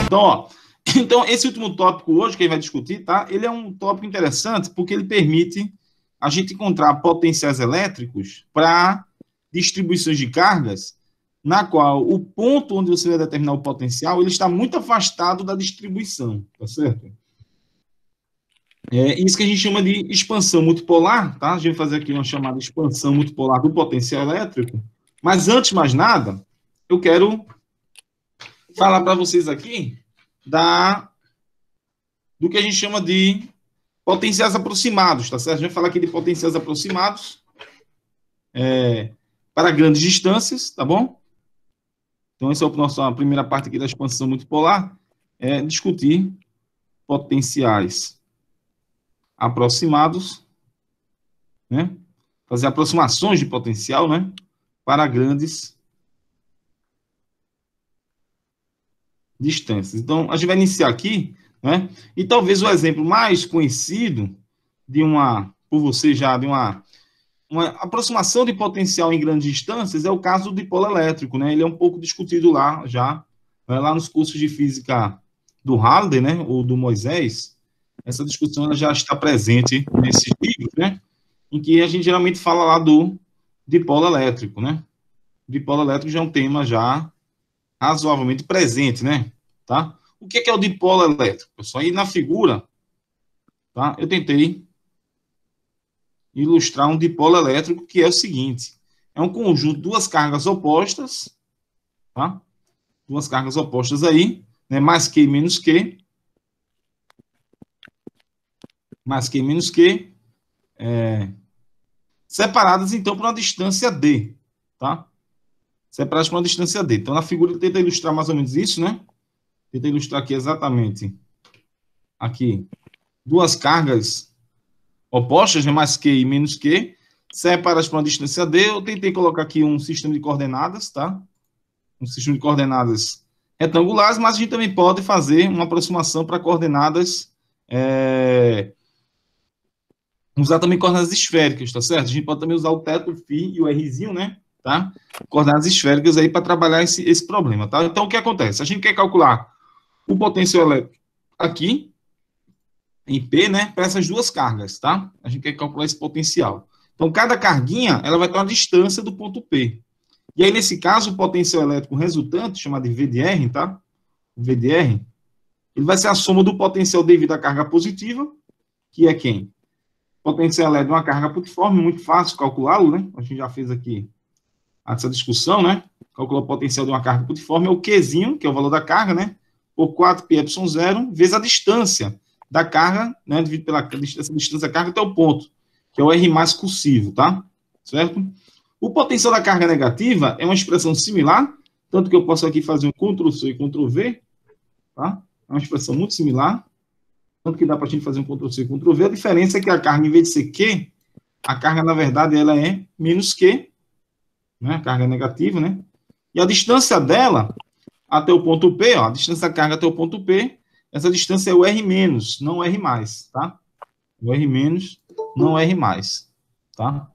Então, ó, então, esse último tópico hoje que a gente vai discutir, tá? Ele é um tópico interessante porque ele permite a gente encontrar potenciais elétricos para distribuições de cargas, na qual o ponto onde você vai determinar o potencial, ele está muito afastado da distribuição, tá certo? É isso que a gente chama de expansão multipolar, tá? A gente vai fazer aqui uma chamada expansão multipolar do potencial elétrico. Mas antes de mais nada, eu quero falar para vocês aqui do que a gente chama de potenciais aproximados, tá certo? A gente vai falar aqui de potenciais aproximados para grandes distâncias, tá bom? Então, essa é a primeira parte aqui da expansão multipolar, é discutir potenciais aproximados, né? Fazer aproximações de potencial, né? Para grandes distâncias. Então, a gente vai iniciar aqui, né? E talvez o exemplo mais conhecido por você já, de uma aproximação de potencial em grandes distâncias é o caso do dipolo elétrico, né? Ele é um pouco discutido lá já, né? Lá nos cursos de física do Halliday, né? Ou do Moisés. Essa discussão ela já está presente nesses livros, né? Em que a gente geralmente fala lá do dipolo elétrico, né? O dipolo elétrico já é um tema já razoavelmente presente, né? Tá? O que é o dipolo elétrico? Pessoal, aí na figura, tá? Eu tentei ilustrar um dipolo elétrico que é o seguinte: é um conjunto de duas cargas opostas, tá? Duas cargas opostas aí, né? Mais Q e menos Q. Mais Q e menos Q. Separadas, então, por uma distância D, tá? Separadas por uma distância D. Então, na figura, eu tento ilustrar mais ou menos isso, né? Tento ilustrar aqui exatamente. Aqui, duas cargas opostas, né? Mais Q e menos Q, separadas por uma distância D. Eu tentei colocar aqui um sistema de coordenadas, tá? Um sistema de coordenadas retangulares, mas a gente também pode fazer uma aproximação para coordenadas... usar também coordenadas esféricas, tá certo? A gente pode também usar o teto, o φ e o rzinho, né? Tá? Coordenadas esféricas aí para trabalhar esse problema, tá? Então, o que acontece? A gente quer calcular o potencial elétrico aqui, em P, né? Para essas duas cargas, tá? A gente quer calcular esse potencial. Então, cada carguinha, ela vai ter uma distância do ponto P. E aí, nesse caso, o potencial elétrico resultante, chamado de V de R, tá? O V de R, ele vai ser a soma do potencial devido à carga positiva, que é quem? Potencial elétrico de uma carga putiforme, muito fácil calculá-lo, né? A gente já fez aqui essa discussão, né? Calcular o potencial de uma carga putiforme é o Qzinho, que é o valor da carga, né? Por 4πε0, vezes a distância da carga, né? Dividido pela distância da carga até o ponto, que é o R mais cursivo, tá? Certo? O potencial da carga negativa é uma expressão similar, tanto que eu posso aqui fazer um Ctrl+C e Ctrl+V, tá? É uma expressão muito similar. Tanto que dá para a gente fazer um Ctrl+C e Ctrl+V. A diferença é que a carga, em vez de ser Q, a carga, na verdade, ela é menos Q, né? A carga negativa, né? E a distância dela até o ponto P, ó, a distância da carga até o ponto P, essa distância é o R-, não o R+, tá? O R-, não o R+, tá?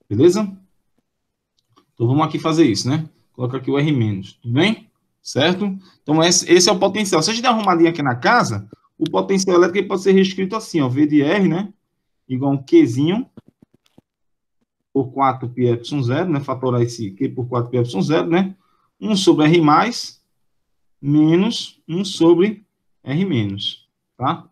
Beleza? Então, vamos aqui fazer isso, né? Coloca aqui o R-, tudo bem? Certo? Então, esse é o potencial. Se a gente der uma arrumadinha aqui na casa... O potencial elétrico pode ser reescrito assim, ó, V de R, né? Igual um Qzinho por 4πε0, né? Fatorar esse Q por 4πε0, né? 1 sobre R+, menos 1 sobre R-, tá?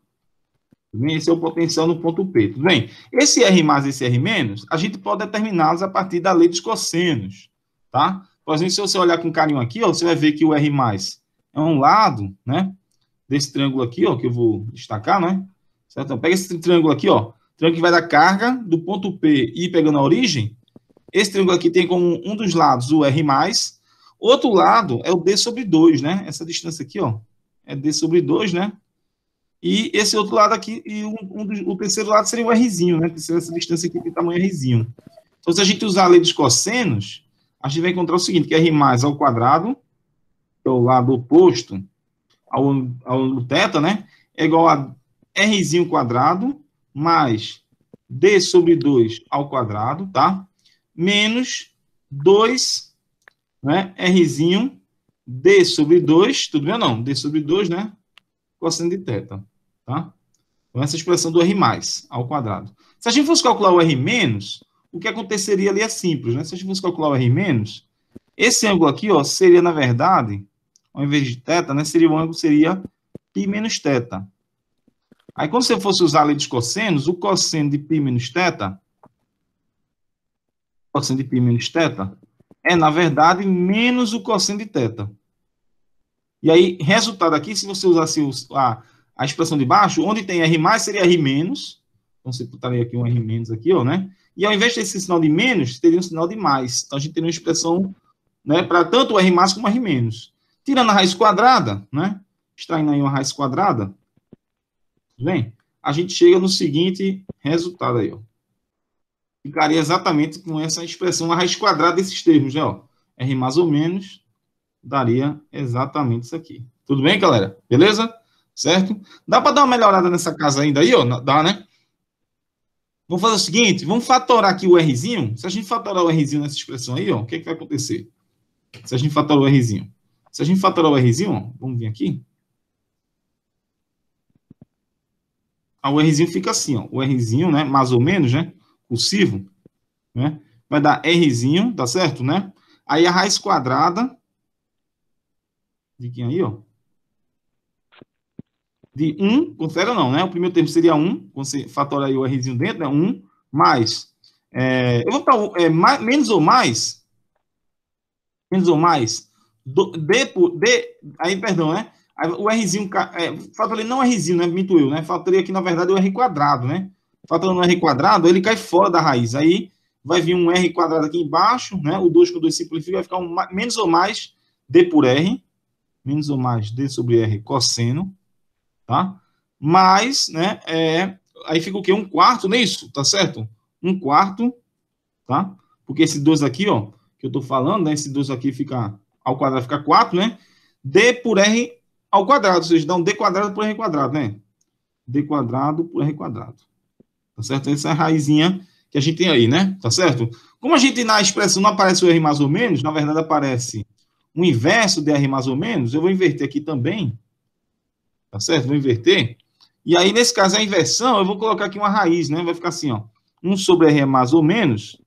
Tudo bem? Esse é o potencial no ponto P, tudo bem? Esse R+, e esse R-, a gente pode determiná-los a partir da lei dos cossenos, tá? Por exemplo, se você olhar com carinho aqui, ó, você vai ver que o R+, é um lado, né? Desse triângulo aqui, ó, que eu vou destacar, né? Certo? Então, pega esse triângulo aqui, ó. Triângulo que vai dar carga do ponto P e ir pegando a origem. Esse triângulo aqui tem como um dos lados o R+. Outro lado é o D sobre 2, né? Essa distância aqui, ó, é D sobre 2, né? E esse outro lado aqui, e o terceiro lado seria o Rzinho, né? Que seria essa distância aqui de tamanho Rzinho. Então, se a gente usar a lei dos cossenos, a gente vai encontrar o seguinte, que R+ ao quadrado, que é o lado oposto ao θ, né? É igual a Rzinho quadrado mais D sobre 2 ao quadrado, tá? Menos 2, né? Rzinho D sobre 2, tudo bem ou não? D sobre 2, né? Cosseno de θ, tá? Então, essa expressão do R mais ao quadrado. Se a gente fosse calcular o R menos, o que aconteceria ali é simples, né? Se a gente fosse calcular o R menos, esse ângulo aqui, ó, seria, na verdade, ao invés de θ, né? Seria o ângulo, seria π menos θ. Aí, quando você fosse usar a lei dos cossenos, o cosseno de π menos θ, cosseno de π menos θ, é, na verdade, menos o cosseno de θ. E aí, resultado aqui, se você usasse a expressão de baixo, onde tem R mais, seria R menos. Então, você botaria aqui um R menos aqui, ó, né? E ao invés desse sinal de menos, teria um sinal de mais. Então, a gente teria uma expressão, né, para tanto o R mais como o R menos. Tirando a raiz quadrada, né? Extraindo aí uma raiz quadrada, tudo bem? A gente chega no seguinte resultado aí, ó. Ficaria exatamente com essa expressão, a raiz quadrada desses termos, né, ó. R mais ou menos daria exatamente isso aqui. Tudo bem, galera? Beleza? Certo? Dá para dar uma melhorada nessa casa ainda aí, ó? Dá, né? Vamos fazer o seguinte, vamos fatorar aqui o Rzinho. Se a gente fatorar o Rzinho nessa expressão aí, ó, o que vai acontecer? Se a gente fatorar o Rzinho. Se a gente fatorar o Rzinho, ó, vamos vir aqui. O Rzinho fica assim, ó. O Rzinho, né? Mais ou menos, né? Cursivo, né? Vai dar Rzinho, tá certo, né? Aí a raiz quadrada de quem aí, ó? De 1, confere não, né? O primeiro termo seria 1, quando você fatora aí o Rzinho dentro, né? 1, mais. Eu vou botar menos ou mais. Menos ou mais. Aí, perdão, né? Aí, o Rzinho, fatorei não Rzinho, né? Minto eu, né? Fatorei aqui, na verdade, o R quadrado, né? Fatorando o R quadrado, ele cai fora da raiz. Aí vai vir um R quadrado aqui embaixo, né? O 2 com 2 simplifica, vai ficar menos ou mais D por R. Menos ou mais D sobre R cosseno. Tá? Mas, né, aí fica o quê? 1/4, não é isso? Tá certo? 1/4, tá? Porque esse 2 aqui, ó, que eu tô falando, né, esse 2 aqui fica, ao quadrado fica 4, né? D por R ao quadrado, ou seja, dá um D quadrado por R quadrado, né? D quadrado por R quadrado. Tá certo? Essa é a raizinha que a gente tem aí, né? Tá certo? Como a gente na expressão não aparece o R mais ou menos, na verdade aparece o inverso de R mais ou menos, eu vou inverter aqui também. Tá certo? Vou inverter. E aí, nesse caso, a inversão, eu vou colocar aqui uma raiz, né? Vai ficar assim, ó. 1 sobre R é mais ou menos.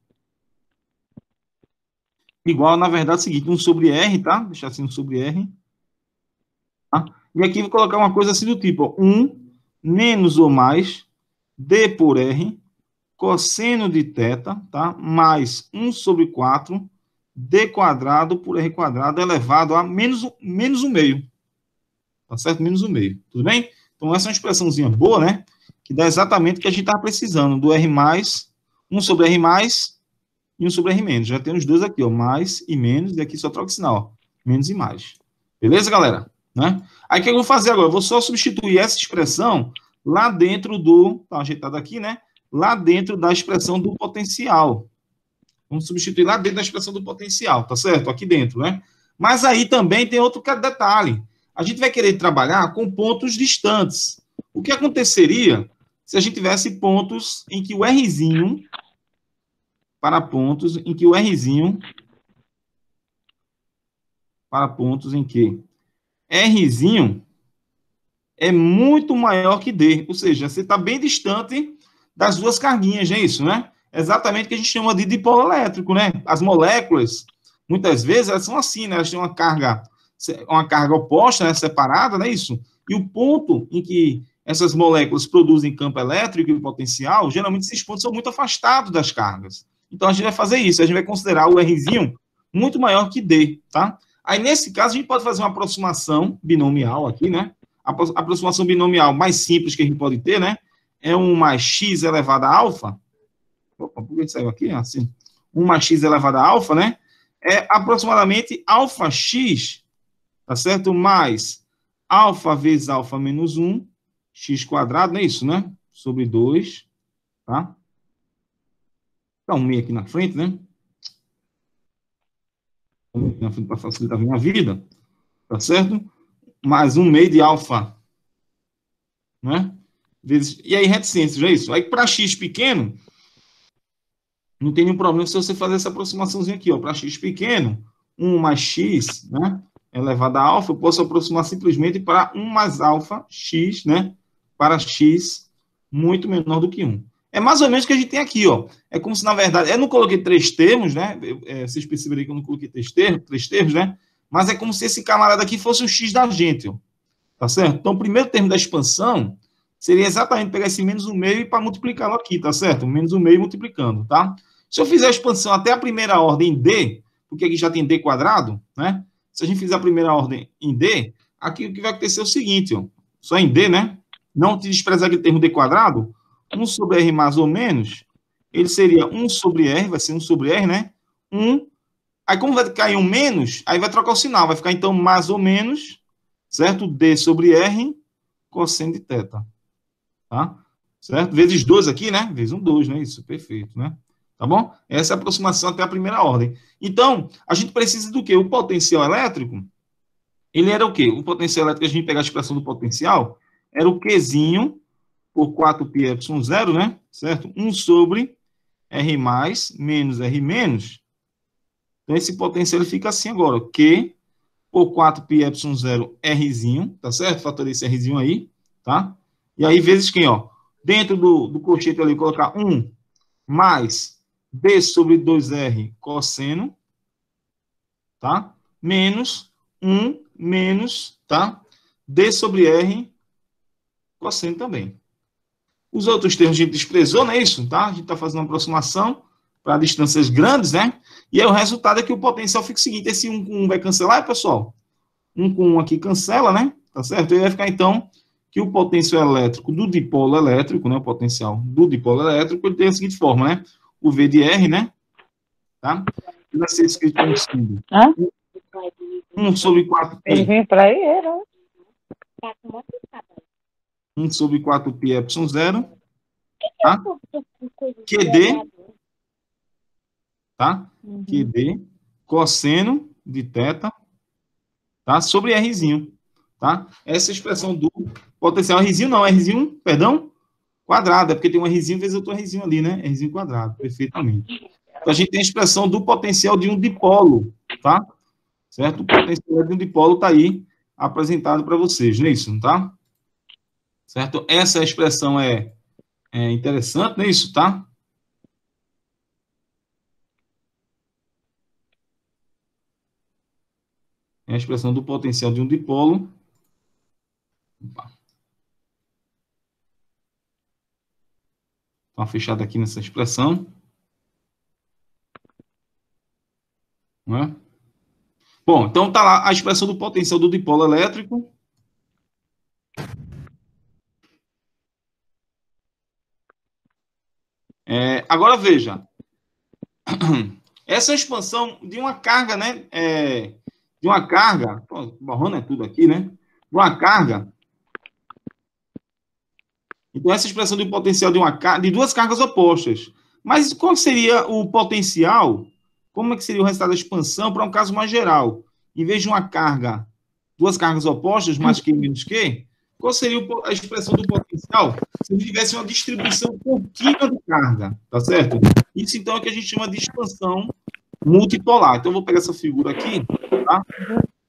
Igual, na verdade, é o seguinte, 1 sobre R, tá? Deixar assim, 1 sobre R. Tá? E aqui vou colocar uma coisa assim do tipo, ó. 1 menos ou mais D por R, cosseno de θ, tá? Mais 1 sobre 4 D quadrado por R quadrado elevado a menos 1/2. Tá certo? Menos 1/2. Tudo bem? Então, essa é uma expressãozinha boa, né? Que dá exatamente o que a gente estava precisando. Do R mais, 1 sobre R mais e 1 sobre R menos. Já tem os dois aqui, ó. Mais e menos. E aqui só troca o sinal, ó. Menos e mais. Beleza, galera? Né? Aí, o que eu vou fazer agora? Eu vou só substituir essa expressão lá dentro do... Tá ajeitado aqui, né? Lá dentro da expressão do potencial. Vamos substituir lá dentro da expressão do potencial, tá certo? Aqui dentro, né? Mas aí também tem outro detalhe. A gente vai querer trabalhar com pontos distantes. O que aconteceria se a gente tivesse pontos em que o Rzinho, para pontos em que o Rzinho, para pontos em que Rzinho é muito maior que D, ou seja, você está bem distante das duas carguinhas, não é isso, né? Exatamente o que a gente chama de dipolo elétrico, né? As moléculas, muitas vezes, elas são assim, né? Elas têm uma carga oposta, né, separada, não é isso? E o ponto em que essas moléculas produzem campo elétrico e potencial, geralmente esses pontos são muito afastados das cargas. Então, a gente vai fazer isso, a gente vai considerar o Rzinho muito maior que D, tá? Aí, nesse caso, a gente pode fazer uma aproximação binomial aqui, né? A aproximação binomial mais simples que a gente pode ter, né? É 1 mais x elevado a alfa. Opa, por que saiu aqui? Assim. 1 mais x elevado a alfa, né? É aproximadamente alfa x, tá certo? Mais alfa vezes alfa menos 1, x quadrado, não é isso, né? Sobre 2, tá? Dá um meio aqui na frente, né? Um meio aqui na frente para facilitar a minha vida, tá certo? Mais 1/2 de alfa, né? Vezes, e aí, reticência, já é isso? Aí, para x pequeno, não tem nenhum problema se você fazer essa aproximaçãozinha aqui, ó. Para x pequeno, 1 mais x, né? elevado a alfa, eu posso aproximar simplesmente para 1 mais alfa x, né? Para x muito menor do que 1. É mais ou menos o que a gente tem aqui, ó. É como se, na verdade, eu não coloquei 3 termos, né? Vocês perceberam que eu não coloquei 3 termos, né? Mas é como se esse camarada aqui fosse o x da gente, ó. Tá certo? Então, o primeiro termo da expansão seria exatamente pegar esse menos 1/2 para multiplicá-lo aqui, tá certo? Menos 1/2 multiplicando, tá? Se eu fizer a expansão até a primeira ordem em D, porque aqui já tem D quadrado, né? Se a gente fizer a primeira ordem em D, aqui o que vai acontecer é o seguinte, ó. Só em D, né? Não te desprezar aquele termo D quadrado, 1 sobre R mais ou menos, ele seria 1 sobre R, vai ser 1 sobre R, né? 1. Aí, como vai cair um menos, aí vai trocar o sinal, vai ficar, então, mais ou menos, certo? D sobre R, cosseno de θ, tá? Certo? Vezes 2 aqui, né? Vezes 1, 2, né? Isso, perfeito, né? Tá bom? Essa é a aproximação até a primeira ordem. Então, a gente precisa do quê? O potencial elétrico, ele era o quê? O potencial elétrico, a gente pegar a expressão do potencial, era o Qzinho por 4πε0, né? Certo? 1 sobre R mais menos R menos. Então, esse potencial ele fica assim agora, Q por 4πε0 Rzinho, tá certo? Fatorei esse Rzinho aí, tá? E aí, vezes quem, ó? Dentro do colchete ali, colocar 1 mais D sobre 2R cosseno, tá? Menos 1 menos, tá? D sobre R cosseno também. Os outros termos a gente desprezou, não é isso? Tá? A gente está fazendo uma aproximação para distâncias grandes, né? E aí o resultado é que o potencial fica o seguinte, esse 1 com 1 vai cancelar, pessoal? 1 com 1 aqui cancela, né? Tá certo? E vai ficar, então, que o potencial elétrico do dipolo elétrico, né? O potencial do dipolo elétrico, ele tem a seguinte forma, né? O V de R, né? Tá? Ele vai ser escrito como sendo 1 sobre 4π. Ele vem para aí, era. 1 sobre 4πε0, tá? QD, tá? QD, cosseno de θ, tá? Sobre Rzinho, tá? Essa é a expressão do potencial. Rzinho não, Rzinho, perdão, quadrado, é porque tem um Rzinho vezes outro Rzinho ali, né? Rzinho quadrado, perfeitamente. Então, a gente tem a expressão do potencial de um dipolo, tá? Certo? O potencial de um dipolo está aí apresentado para vocês, não é isso, tá? Certo? Essa expressão é interessante, não é isso, tá? É a expressão do potencial de um dipolo. Opa. Uma fechada aqui nessa expressão. Não é? Bom, então está lá a expressão do potencial do dipolo elétrico. Agora veja. Essa expansão de uma carga, né? De uma carga. Borrando é tudo aqui, né? De uma carga. Então, essa expressão do potencial de duas cargas opostas. Mas qual seria o potencial? Como é que seria o resultado da expansão para um caso mais geral? Em vez de uma carga, duas cargas opostas, mais que menos que, qual seria a expressão do potencial se tivesse uma distribuição contínua de carga, tá certo? Isso, então, é o que a gente chama de expansão multipolar. Então, eu vou pegar essa figura aqui, tá?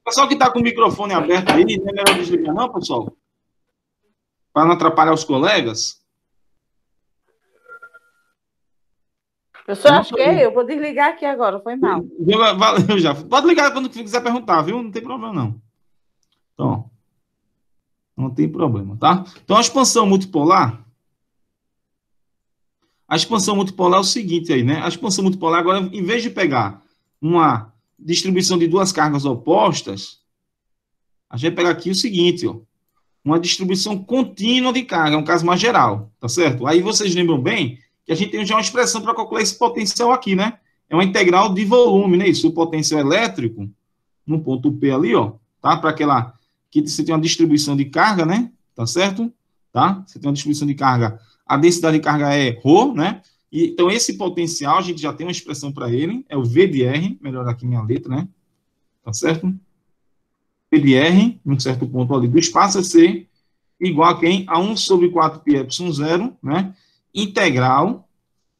O pessoal que está com o microfone aberto aí, não é melhor desligar não, pessoal? Para não atrapalhar os colegas. Eu só acho que eu vou desligar aqui agora, foi mal. Valeu já. Pode ligar quando quiser perguntar, viu? Não tem problema, não. Então, não tem problema, tá? Então, a expansão multipolar é o seguinte aí, né? A expansão multipolar, agora, em vez de pegar uma distribuição de duas cargas opostas, a gente vai pegar aqui o seguinte, ó. Uma distribuição contínua de carga, é um caso mais geral, tá certo? Aí vocês lembram bem que a gente tem já uma expressão para calcular esse potencial aqui, né? É uma integral de volume, né? Isso, o potencial elétrico, no ponto P ali, ó, tá? Para aquela que você tem uma distribuição de carga, né? Tá certo? Tá? Você tem uma distribuição de carga, a densidade de carga é ρ, né? E, então, esse potencial, a gente já tem uma expressão para ele, é o V de R, melhor aqui minha letra, né? Tá certo? V de R, num certo ponto ali do espaço, é C, igual a quem? A 1 sobre 4πε0, né? Integral,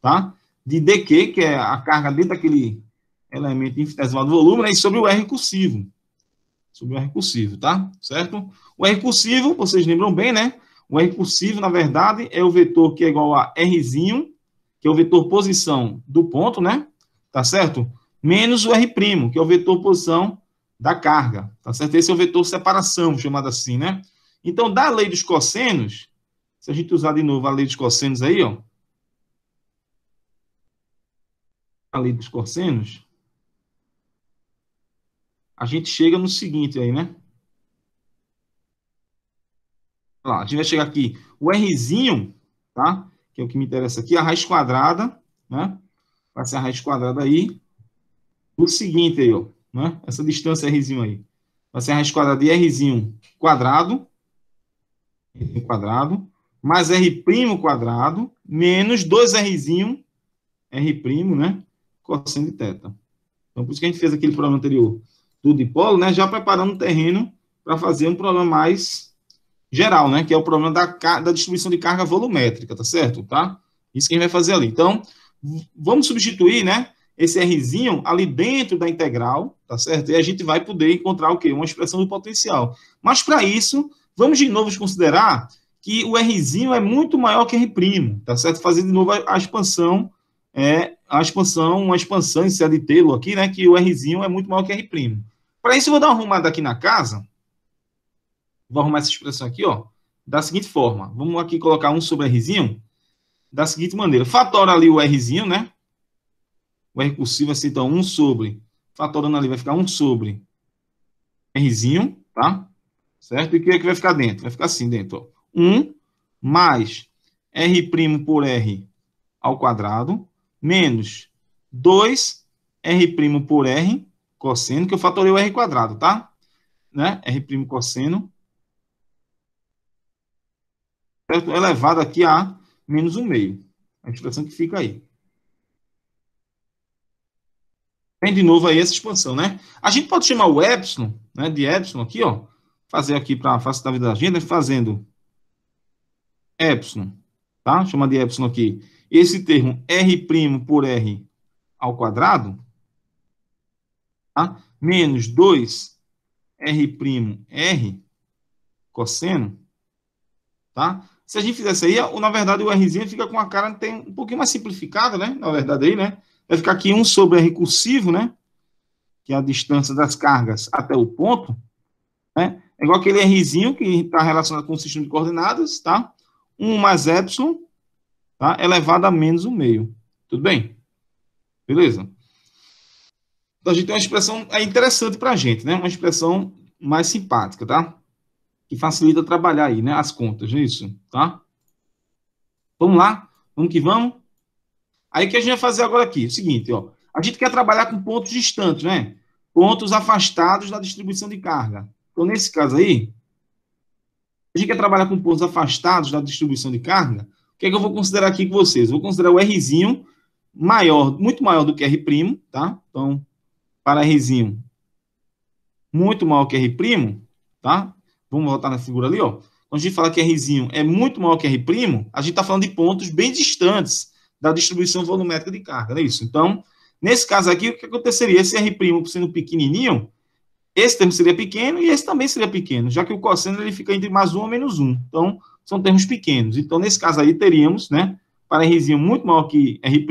tá? De dq, que é a carga dentro daquele elemento infinitesimal do volume, né? E sobre o R cursivo. sobre o R cursivo, tá? Certo? O R cursivo, vocês lembram bem, né? O R cursivo, na verdade, é o vetor que é igual a Rzinho, que é o vetor posição do ponto, né? Tá certo? Menos o R', que é o vetor posição da carga, tá certo? Esse é o vetor separação, chamado assim, né? Então, da lei dos cossenos, se a gente usar de novo a lei dos cossenos aí, ó, a lei dos cossenos, a gente chega no seguinte aí, né? Lá, a gente vai chegar aqui, o Rzinho, tá? Que é o que me interessa aqui, a raiz quadrada, né? Vai ser a raiz quadrada aí, o seguinte aí, ó, né? Essa distância Rzinho aí. Vai ser a raiz quadrada de Rzinho quadrado, mais R' quadrado, menos 2Rzinho, R', né? Cosseno de teta. Então, por isso que a gente fez aquele problema anterior do dipolo, né? Já preparando o terreno para fazer um problema mais geral, né? Que é o problema da distribuição de carga volumétrica, tá certo? Tá? Isso que a gente vai fazer ali. Então, vamos substituir, né? Esse Rzinho ali dentro da integral, tá certo? E a gente vai poder encontrar o quê? Uma expressão do potencial. Mas, para isso, vamos de novo considerar que o Rzinho é muito maior que R', tá certo? Fazer de novo a expansão, uma expansão em série de Taylor aqui, né? Que o Rzinho é muito maior que R'. Para isso, eu vou dar uma arrumada aqui na casa. Vou arrumar essa expressão aqui, ó, da seguinte forma. Vamos aqui colocar 1 sobre Rzinho da seguinte maneira. Fatora ali o Rzinho, né? O R cursivo, assim, então, 1 sobre, fatorando ali, vai ficar 1 sobre Rzinho, tá? Certo? E o que é que vai ficar dentro? Vai ficar assim dentro, ó. 1 mais R' por R ao quadrado, menos 2R' por R cosseno, que eu fatorei o R quadrado, tá? Né? R' cosseno, certo? Elevado aqui a menos 1/2. A expressão que fica aí. Tem de novo aí essa expansão, né? A gente pode chamar o epsilon, né, de epsilon aqui, ó. Fazer aqui para facilitar a vida da gente, né, fazendo epsilon, tá? Chama de epsilon aqui. Esse termo R' por R ao quadrado, tá? Menos 2R', cosseno, tá? Se a gente fizesse aí, na verdade, o Rzinho fica com a cara tem um pouquinho mais simplificada, né? Na verdade aí, né? Vai ficar aqui 1 sobre R cursivo, né? Que é a distância das cargas até o ponto, né? É igual aquele Rzinho que está relacionado com o sistema de coordenadas, tá? 1 mais epsilon, tá? Elevado a menos 1/2. Tudo bem? Beleza? Então, a gente tem uma expressão interessante para a gente, né? Uma expressão mais simpática, tá? Que facilita trabalhar aí, né? As contas, não é isso? Tá? Vamos lá? Vamos que vamos? Aí o que a gente vai fazer agora aqui? O seguinte, ó. A gente quer trabalhar com pontos distantes, né? Pontos afastados da distribuição de carga. Então, nesse caso aí, a gente quer trabalhar com pontos afastados da distribuição de carga. O que é que eu vou considerar aqui com vocês? Eu vou considerar o Rzinho maior, muito maior do que R', tá? Então, para Rzinho, muito maior que R', tá? Vamos voltar na figura ali, ó. Quando a gente fala que Rzinho é muito maior que R', a gente está falando de pontos bem distantes da distribuição volumétrica de carga, não é isso? Então, nesse caso aqui, o que aconteceria? Esse R' sendo pequenininho, esse termo seria pequeno e esse também seria pequeno, já que o cosseno ele fica entre mais 1 ou menos 1. Então, são termos pequenos. Então, nesse caso aí, teríamos, né, para Rzinho muito maior que R',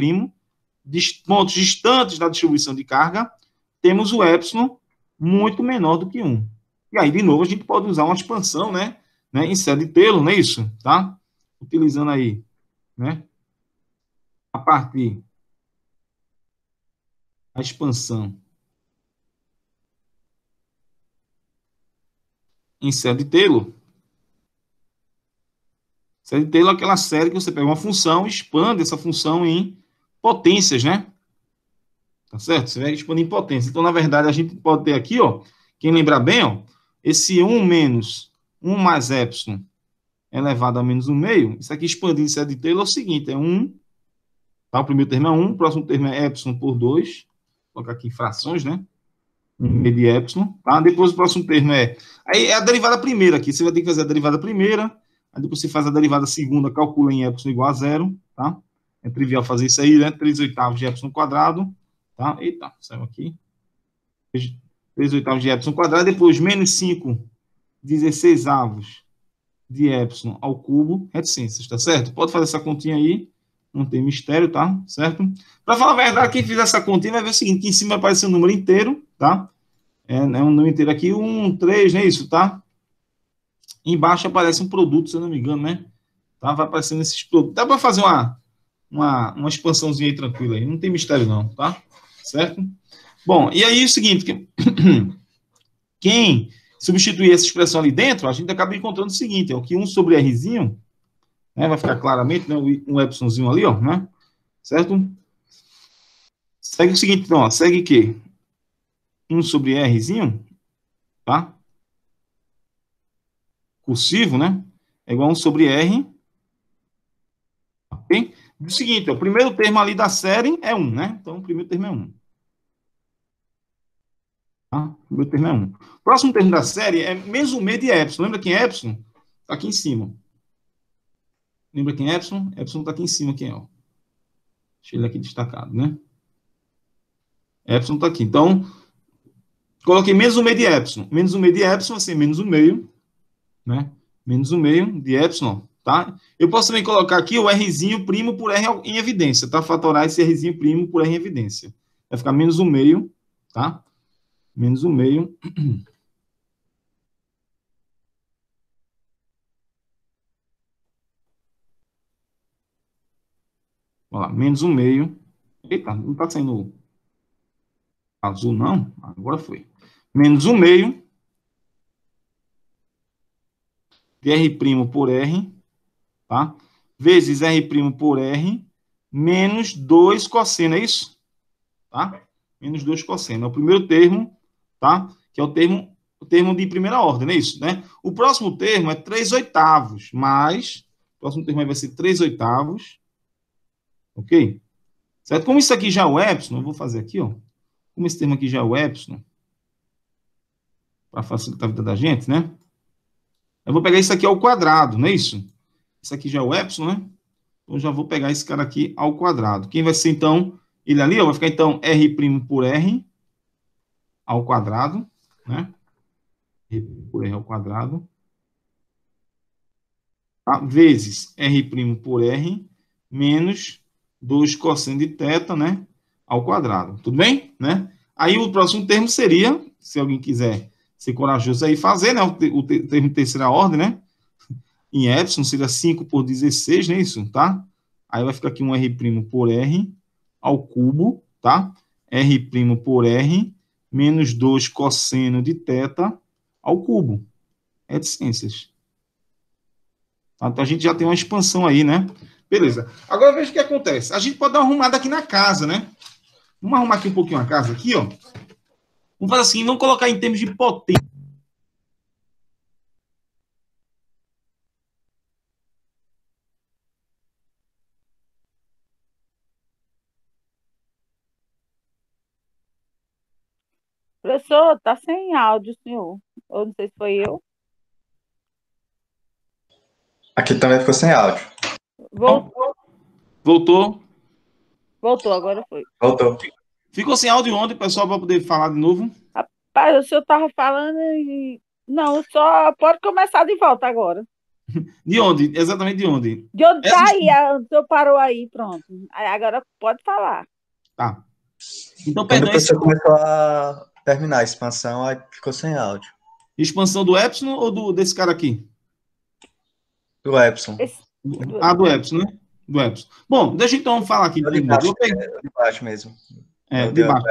pontos distantes da distribuição de carga, temos o epsilon muito menor do que 1. E aí, de novo, a gente pode usar uma expansão, né em série de Taylor, não é isso? Tá? Utilizando aí, né, a partir da expansão em série de Taylor. Série de Taylor é aquela série que você pega uma função e expande essa função em potências, né? Tá certo? Você vai expandir em potência. Então, na verdade, a gente pode ter aqui, ó, quem lembrar bem, ó, esse 1 menos 1 mais epsilon elevado a menos 1/2, isso aqui expandindo em série de Taylor é o seguinte, é 1, tá? O primeiro termo é 1, o próximo termo é epsilon por 2, vou colocar aqui em frações, né? 1/2 de epsilon, tá? Depois o próximo termo aí é a derivada primeira aqui, você vai ter que fazer a derivada primeira, aí depois você faz a derivada segunda, calcula em epsilon igual a 0, tá? É trivial fazer isso aí, né? 3/8 de epsilon quadrado, tá? Eita, saiu aqui. 3 3 oitavos de epsilon quadrado, depois menos 5 16 avos de epsilon ao cubo, reticências, tá certo? Pode fazer essa continha aí, não tem mistério, tá? Certo? Para falar a verdade, quem fizer essa continha vai ver o seguinte, que em cima vai aparecer um número inteiro, tá? É um número inteiro aqui, 1, 3, não é isso, tá? Embaixo aparece um produto, se eu não me engano, né? Tá? Vai aparecendo esses produtos. Dá para fazer uma expansãozinha aí tranquila aí, não tem mistério não, tá? Certo? Bom, e aí é o seguinte, quem substituir essa expressão ali dentro, a gente acaba encontrando o seguinte, ó, que 1 sobre Rzinho, né, vai ficar claramente, né, um epsilonzinho ali, ó, né? Certo? Segue o seguinte, então, ó, segue que 1 sobre Rzinho, tá? Cursivo, né? É igual a 1 sobre R, ok? O seguinte, ó, o primeiro termo ali da série é 1, né? Então, o primeiro termo é 1. Tá? O primeiro termo é 1. O próximo termo da série é menos o meio de epsilon. Lembra quem é epsilon? Está aqui em cima. Lembra quem é epsilon? Epsilon está aqui em cima, quem é? Ó. Deixa ele aqui destacado, né? Epsilon está aqui. Então, coloquei menos o meio de epsilon. Menos o meio de epsilon vai ser menos o meio, né? Menos o meio de epsilon, tá? Eu posso também colocar aqui o Rzinho primo por R em evidência, tá? Fatorar esse Rzinho primo por R em evidência. Vai ficar menos o meio, tá? Menos o meio. Olha lá, menos o meio. Eita, não está saindo azul, não? Agora foi. Menos o meio de R' por R, tá? Vezes R' por R, menos 2 cosseno, é isso? Tá? Menos 2 cosseno. É o primeiro termo, tá? Que é o termo de primeira ordem, não é isso, né? O próximo termo é 3 oitavos, mais... O próximo termo aí vai ser 3 oitavos, ok? Certo? Como isso aqui já é o epsilon, eu vou fazer aqui, ó. Como esse termo aqui já é o epsilon, para facilitar a vida da gente, né? Eu vou pegar isso aqui ao quadrado, não é isso? Isso aqui já é o epsilon, né? Então, eu já vou pegar esse cara aqui ao quadrado. Quem vai ser, então, ele ali, ó, vai ficar, então, R' por R ao quadrado, né? R' por R ao quadrado. Tá? Vezes R' por R menos 2 cosseno de θ, né? Ao quadrado. Tudo bem? Né? Aí, o próximo termo seria, se alguém quiser ser corajoso aí, fazer, né? O termo de terceira ordem, né? Em epsilon seria 5 por 16, não é isso? Tá? Aí vai ficar aqui um R' por R ao cubo, tá? R' por R menos 2 cosseno de θ ao cubo. Reticências. Tá? Então a gente já tem uma expansão aí, né? Beleza. Agora veja o que acontece. A gente pode dar uma arrumada aqui na casa, né? Vamos arrumar aqui um pouquinho a casa aqui, ó. Vamos fazer assim, vamos colocar em termos de potência. Professor, tá sem áudio, senhor. Ou não sei se foi eu. Aqui também ficou sem áudio. Voltou. Voltou, agora foi. Voltou. Ficou sem áudio ontem, pessoal, para poder falar de novo. Rapaz, o senhor tava falando e... Não, só pode começar de volta agora. De onde? Exatamente de onde? De onde tá aí? O senhor parou aí, pronto. Aí agora pode falar. Tá. Então, Quando perdão, o professor começou a terminar a expansão, aí ficou sem áudio. expansão do epsilon ou desse cara aqui? Do Epson. Do epsilon, né? Do epsilon. Bom, deixa eu então falar aqui. De baixo mesmo. De baixo.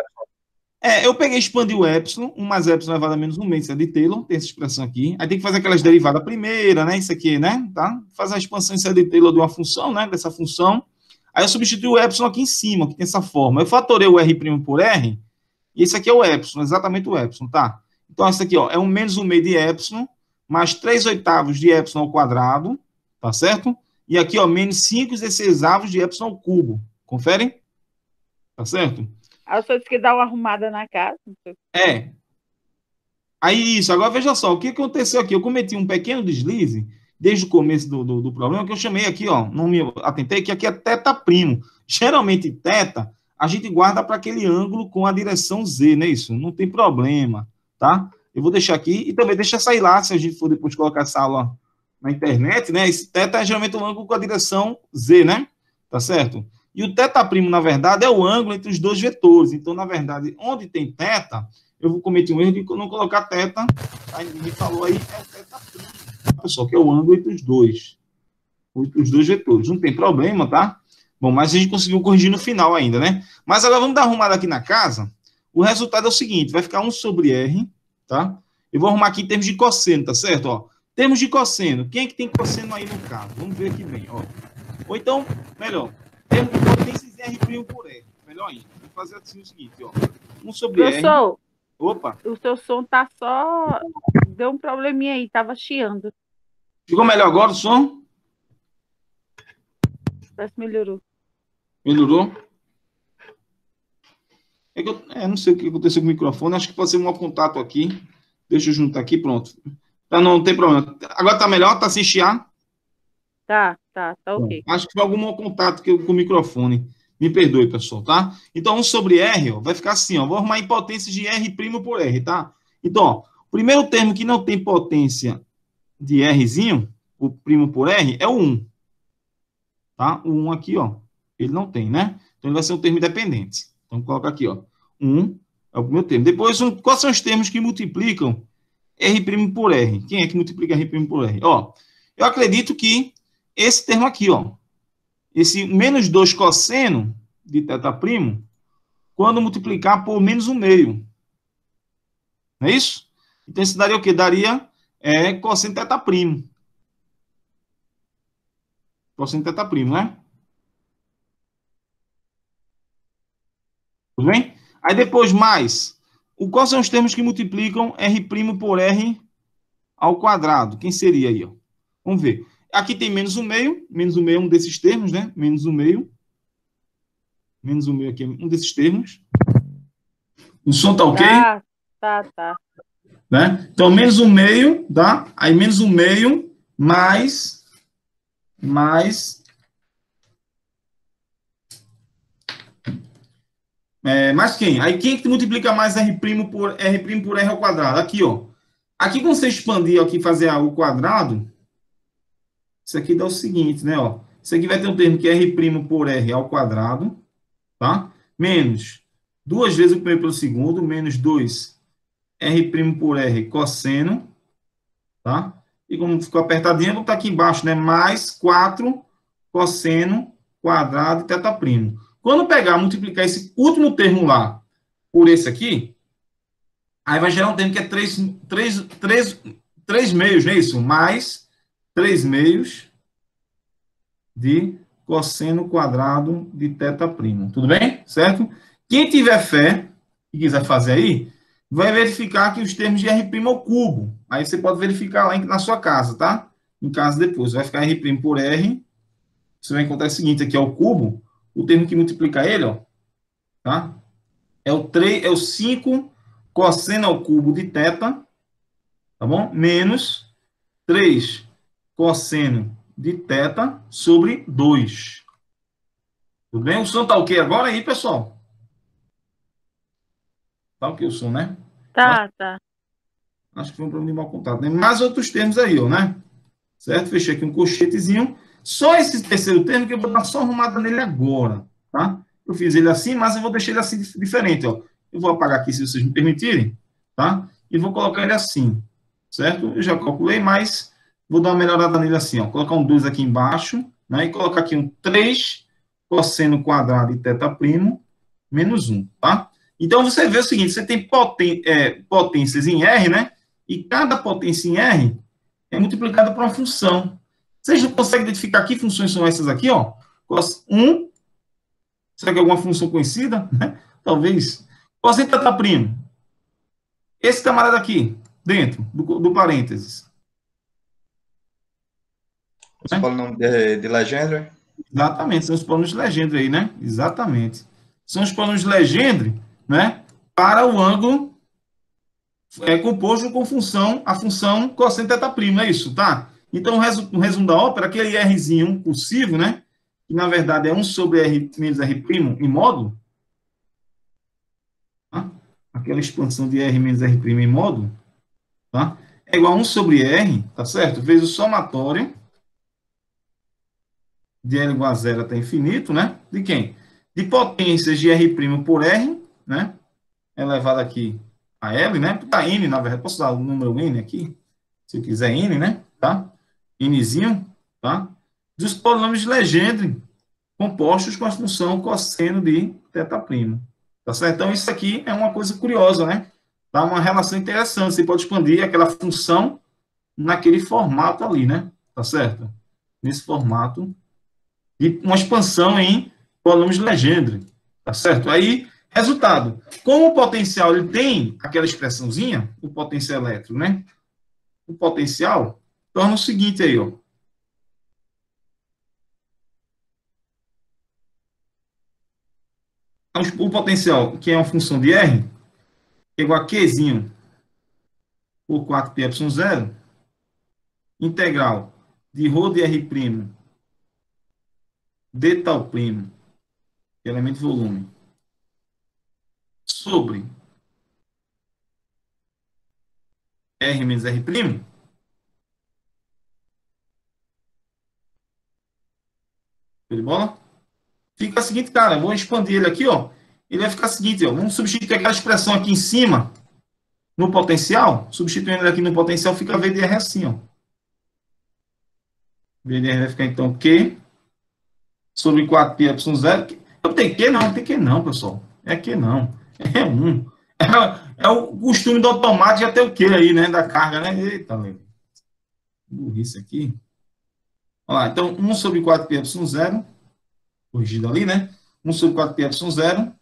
Eu peguei e expandi o epsilon, 1 mais epsilon elevado a menos 1 meio, isso é de Taylor, tem essa expressão aqui. Aí tem que fazer aquelas derivadas primeira, né? Isso aqui, né? Tá? Faz a expansão em série de Taylor de uma função, né? Dessa função. Aí eu substituo o epsilon aqui em cima, que tem essa forma. Eu fatorei o R' por R, e esse aqui é o epsilon, exatamente o epsilon, tá? Então, isso aqui, ó, é um menos 1 meio de epsilon, mais 3 oitavos de epsilon ao quadrado, tá certo? E aqui, ó, menos 5/16 de epsilon ao cubo. Confere? Tá certo? Aí o senhor disse que dá uma arrumada na casa. Aí, isso. Agora, veja só. O que aconteceu aqui? Eu cometi um pequeno deslize desde o começo do problema, que eu chamei aqui, ó, não me atentei, que aqui é θ'D'. Geralmente, θ, a gente guarda para aquele ângulo com a direção Z, não é isso? Não tem problema. tá? Eu vou deixar aqui e também deixa sair lá, se a gente for depois colocar essa aula na internet, né? Esse θ é geralmente um ângulo com a direção Z, né? Tá certo? E o θ', na verdade, é o ângulo entre os dois vetores. Então, na verdade, onde tem θ, eu vou cometer um erro de não colocar θ, tá? Ninguém falou aí, é o θ'P, pessoal, que é o ângulo entre os dois vetores. Não tem problema, tá? Bom, mas a gente conseguiu corrigir no final ainda, né? Mas agora vamos dar uma arrumada aqui na casa. O resultado é o seguinte, vai ficar 1 sobre R, tá? Eu vou arrumar aqui em termos de cosseno, tá certo? Ó, termos de cosseno. Quem é que tem cosseno aí no caso? Vamos ver aqui bem, ó. Ou então, melhor, termos de potências R' por R. Melhor ainda. Vou fazer assim o seguinte, ó. 1 sobre R. Professor, Opa, o seu som tá só... Deu um probleminha aí, tava chiando. ficou melhor agora o som? Parece que melhorou. Melhorou? É que eu não sei o que aconteceu com o microfone, acho que pode ser um mau contato aqui. Deixa eu juntar aqui, pronto. Tá, não tem problema. Agora tá melhor? Tá sem chiar? Tá ok. Acho que foi algum mau contato com o microfone. Me perdoe, pessoal, tá? Então, 1 sobre R, ó, vai ficar assim, ó. Vou arrumar em potência de R' por R, tá? Então, ó, o primeiro termo que não tem potência de Rzinho, o primo por R, é o 1. Tá? O 1 aqui, ó, ele não tem, né? Então, ele vai ser um termo independente. Então, coloca aqui, ó. 1 é o primeiro termo. Depois, quais são os termos que multiplicam R' por R? Quem é que multiplica R' por R? Ó, eu acredito que esse termo aqui, ó, esse menos 2 cosseno de θ', quando multiplicar por menos 1/2. Não é isso? Então, isso daria o quê? Daria cosseno θ'. Cosseno θ', né? Tudo bem? Aí depois mais. Quais são os termos que multiplicam R' por R ao quadrado? Quem seria aí? Ó? Vamos ver. Aqui tem menos 1/2. Menos 1/2 é um desses termos, né? Menos 1/2. Menos 1/2 aqui é um desses termos. O som tá ok? Tá. Né? Então, menos 1/2, tá? Aí menos 1/2 mais mais quem? Aí quem que multiplica mais R' por R ao quadrado? Aqui, ó. Aqui, quando você expandir aqui, fazer o quadrado, isso aqui dá o seguinte, né, ó. Isso aqui vai ter um termo que é R' por R ao quadrado, tá? Menos 2 vezes o primeiro pelo segundo, menos 2 R' por R cosseno, tá? E como ficou apertadinho, eu vou botar aqui embaixo, né? Mais 4 cosseno quadrado e θ'. Quando pegar, multiplicar esse último termo lá por esse aqui, aí vai gerar um termo que é 3 meios, não é isso? Mais 3 meios de cosseno quadrado de θ'. Tudo bem? Certo? Quem tiver fé e quiser fazer aí, vai verificar que os termos de R' ao cubo. Aí você pode verificar lá na sua casa, tá? Em casa depois. Vai ficar R' por R. Você vai encontrar o seguinte, aqui é o cubo. O termo que multiplica ele, ó, tá? É o 5 cosseno ao cubo de θ, tá bom? Menos 3 cosseno de θ sobre 2. Tudo bem? O som tá ok agora aí, pessoal? Tá ok o som, né? Tá. Acho que foi um problema de mau contato, né? Mais outros termos aí, ó, né? Certo? Fechei aqui um colchetezinho. Só esse terceiro termo que eu vou dar só arrumada nele agora, tá? Eu fiz ele assim, mas eu vou deixar ele assim diferente, ó. Eu vou apagar aqui, se vocês me permitirem, tá? E vou colocar ele assim, certo? Eu já calculei, mas vou dar uma melhorada nele assim, ó. Colocar um 2 aqui embaixo, né? E colocar aqui um 3 cosseno quadrado de θ' menos 1, tá? Então, você vê o seguinte, você tem potências em R, né? E cada potência em R é multiplicada por uma função. Vocês não conseguem identificar que funções são essas aqui, ó? Cos 1, será que é alguma função conhecida? Talvez. Cosseno θ'. Esse camarada aqui, dentro do parênteses. Os polinomios de Legendre. Exatamente, são os polinomios de Legendre aí, né? Exatamente. São os polinomios de Legendre, né? Para o ângulo composto com a função cosseno θ', é isso, tá? Então, o resumo da ópera, aquele Rzinho cursivo, né? Que, na verdade, é 1 sobre R menos R' em módulo. Tá? aquela expansão de R menos R' em módulo, tá? É igual a 1 sobre R, tá certo? Vezes o somatório de L igual a zero até infinito, né? De quem? De potências de R' por R, né? Elevado aqui a L, né? Tá N, na verdade. Posso dar o número N aqui? Se eu quiser N, né? Tá? Nzinho, tá? Dos polinômios de Legendre compostos com a função cosseno de θ'. Tá certo? Então, isso aqui é uma coisa curiosa, né? Dá uma relação interessante. Você pode expandir aquela função naquele formato ali, né? Tá certo? Nesse formato de uma expansão em polinômios de Legendre. Tá certo? Aí, resultado. Como o potencial ele tem aquela expressãozinha, o potencial elétrico, né? O potencial torna o seguinte aí, ó. O potencial, que é uma função de R, é igual a Qzinho por 4πε0, integral de ρ de R' d tal primo, elemento de volume, sobre R menos R', de bola? Fica o seguinte, cara, vou expandir ele aqui, ó. Ele vai ficar o seguinte, ó. Vamos substituir aquela expressão aqui em cima, no potencial. Substituindo ele aqui no potencial, fica VDR assim, ó. VDR vai ficar, então, Q sobre 4πε0. Eu tenho Q não, tem Q não, pessoal. É Q não. É 1. É o costume do automático já ter o Q aí, né? Da carga, né? Eita, burrice aqui. Olha lá, então, 1 sobre 4πε0, corrigido ali, né? 1 sobre 4πε0.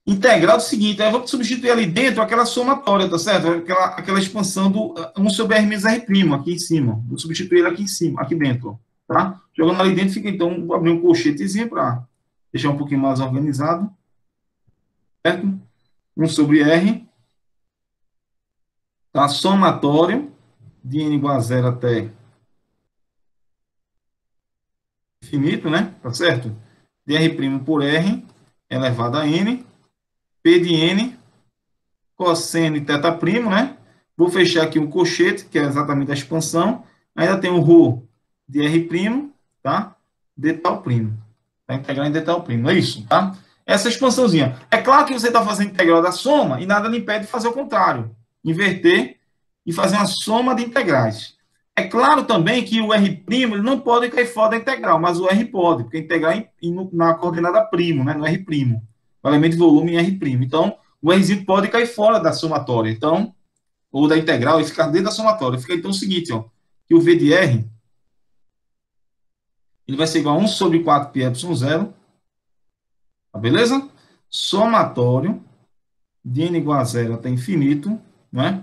Integral do seguinte, eu vou substituir ali dentro aquela somatória, tá certo? Aquela expansão do 1 sobre R menos R' aqui em cima. Vou substituir ele aqui em cima, aqui dentro, tá? Jogando ali dentro, fica então, vou abrir um colchetezinho para deixar um pouquinho mais organizado. Certo? 1 sobre R, tá? Somatório de N igual a 0 até infinito, né? Tá certo? De R' por R elevado a N, P de N, cosseno e θ', né? Vou fechar aqui o colchete, que é exatamente a expansão. Ainda tem o ρ de R', tá? D tal primo. Tá integrando em D tal primo. É isso, tá? Essa expansãozinha. É claro que você está fazendo integral da soma e nada lhe impede de fazer o contrário. Inverter e fazer uma soma de integrais. É claro também que o R' ele não pode cair fora da integral, mas o R pode, porque integrar na coordenada primo, né? No R'. O elemento de volume em R'. Então, o Rzinho pode cair fora da somatória, então, ou da integral, e ficar dentro da somatória. Fica então o seguinte, ó, que o V de R, ele vai ser igual a 1 sobre 4πε0, tá beleza? Somatório de N igual a 0 até infinito, não é?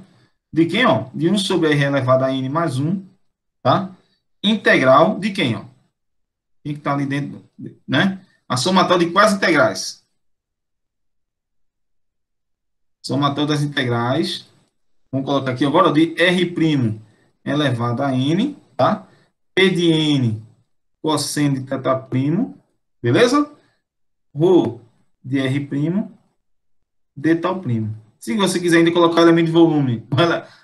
De quem, ó? De 1 sobre R elevado a N mais 1, tá? Integral de quem, ó? Quem que tá ali dentro, né? A somatória de quais integrais? Somatório das integrais. Vamos colocar aqui agora de R' elevado a N, tá? P de N cosseno de θ', beleza? Rho de R', D tal primo. Se você quiser ainda colocar o elemento de volume,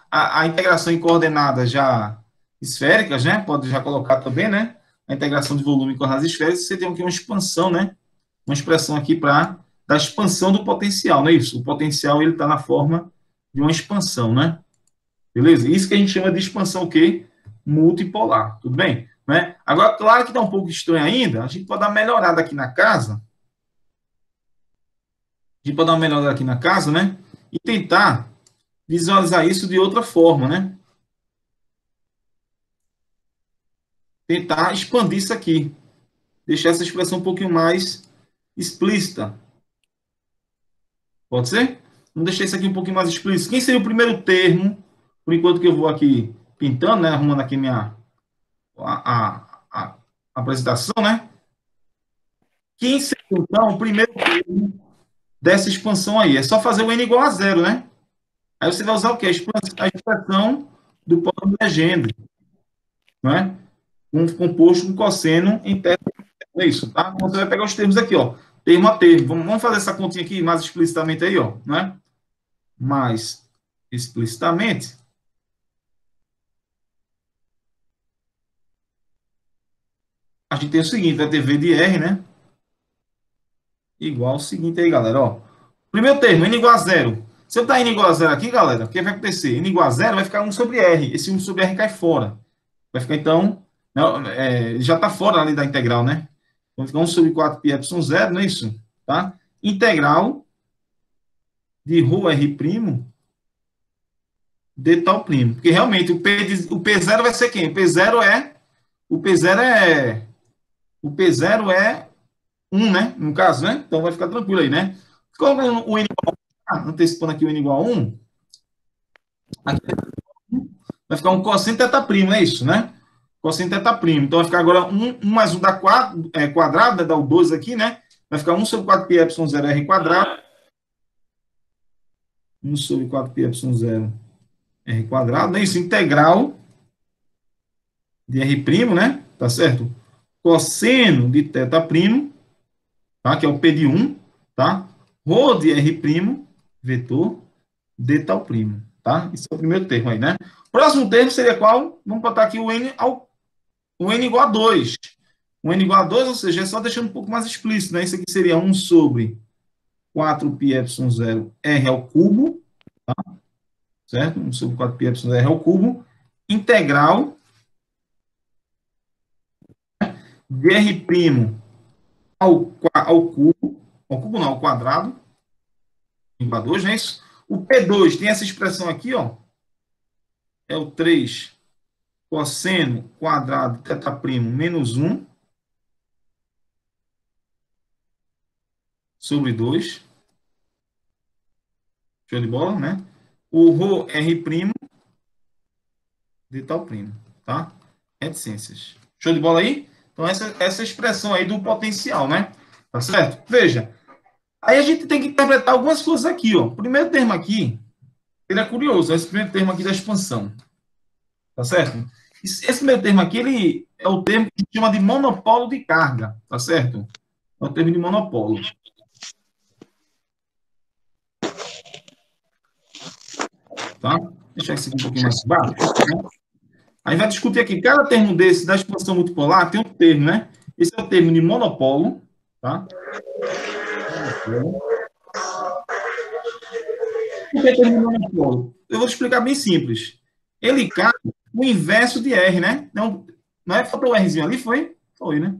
a integração em coordenadas já esféricas, né? Pode já colocar também, né? A integração de volume em coordenadas esféricas, você tem aqui uma expansão, né? Uma expressão aqui para da expansão do potencial, não é isso? O potencial ele está na forma de uma expansão, né? Beleza? Isso que a gente chama de expansão o quê? Multipolar. Tudo bem? Né? Agora, claro que está um pouco estranho ainda. A gente pode dar uma melhorada aqui na casa. A gente pode dar uma melhorada aqui na casa, né? E tentar visualizar isso de outra forma, né? Tentar expandir isso aqui. Deixar essa expressão um pouquinho mais explícita. Pode ser? Vamos deixar isso aqui um pouquinho mais explícito. Quem seria o primeiro termo, por enquanto que eu vou aqui pintando, né? Arrumando aqui a apresentação, né? Quem seria, então, o primeiro termo dessa expansão aí? É só fazer o n igual a 0, né? Aí você vai usar o quê? A expressão do polo de Legendre, não é? Um composto com cosseno em terra. É isso, tá? Então, você vai pegar os termos aqui, ó. termo a termo. Vamos fazer essa continha aqui mais explicitamente aí, ó, né? Mais explicitamente. A gente tem o seguinte, vai ter V de R, né? Igual o seguinte aí, galera, ó. Primeiro termo, N igual a zero. Se eu botar N igual a zero aqui, galera, o que vai acontecer? N igual a zero vai ficar 1 sobre R. Esse 1 sobre R cai fora. Vai ficar, então, já está fora ali da integral, né? Então, fica 1 sobre 4 π epsilon zero, não é isso? Tá? Integral de ρ R' de tal primo. Porque, realmente, o P0 vai ser quem? O P0 é 1, né? No caso, né? Então, vai ficar tranquilo aí, né? Colocando o N igual a 1, antecipando aqui o N igual a 1, aqui vai ficar um cosseno teta primo, é isso, né? Cosseno teta primo. Então, vai ficar agora 1 mais 1 dá 4, quadrado, dá o 2 aqui, né? Vai ficar 1 sobre 4 π epsilon 0 R quadrado. 1 sobre 4 π epsilon 0 R quadrado, é isso, integral de R', né? Tá certo? Cosseno de teta primo, tá? Que é o P de 1, tá? Rho de R', vetor, de tal primo, tá? Esse é o primeiro termo aí, né? Próximo termo seria qual? Vamos botar aqui o N igual a 2. O N igual a 2, ou seja, é só deixando um pouco mais explícito, né? Isso aqui seria 1 sobre 4 π epsilon 0 R ao cubo, tá? Certo? 1 sobre 4 π epsilon 0 R ao cubo, integral de R' ao cubo não, ao quadrado, igual a 2, não é isso? O P2 tem essa expressão aqui, ó, é o 3 cosseno quadrado teta primo menos 1 sobre 2. Show de bola, né? O ρ R' de tal primo, tá? Reticências. Show de bola aí? Então, essa expressão aí do potencial, né? Tá certo? Veja. Aí a gente tem que interpretar algumas coisas aqui, ó. O primeiro termo aqui, ele é curioso, esse primeiro termo aqui da expansão. Tá certo? Esse primeiro termo aqui, ele é o termo que a gente chama de monopolo de carga, tá certo? É o termo de monopolo. Tá? Deixa esse aqui um pouquinho mais baixo. Né? Aí vai discutir aqui, cada termo desse da expansão multipolar tem um termo, né? Esse é o termo de monopolo, tá? Por que termo de monopolo? Eu vou te explicar bem simples. Ele cai o inverso de R, né? Não é que faltou o Rzinho ali? Foi, né?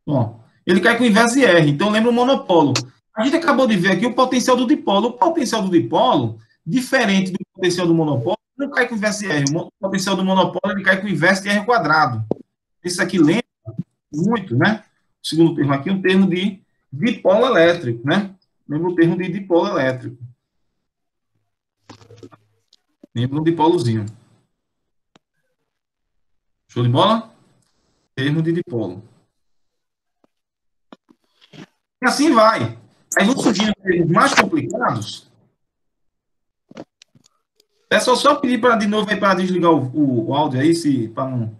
Bom, ele cai com o inverso de R. Então, lembra o monopolo. A gente acabou de ver aqui o potencial do dipolo. O potencial do dipolo, diferente do potencial do monopolo, não cai com o inverso de R. O potencial do monopolo, ele cai com o inverso de R quadrado. Isso aqui lembra muito, né? O segundo termo aqui, um termo de dipolo elétrico, né? Lembra o termo de dipolo elétrico. Lembra um dipolozinho. Show de bola? Termo de dipolo. E assim vai. Aí vão surgindo termos mais complicados. É só pedir para de novo para desligar o áudio aí, para não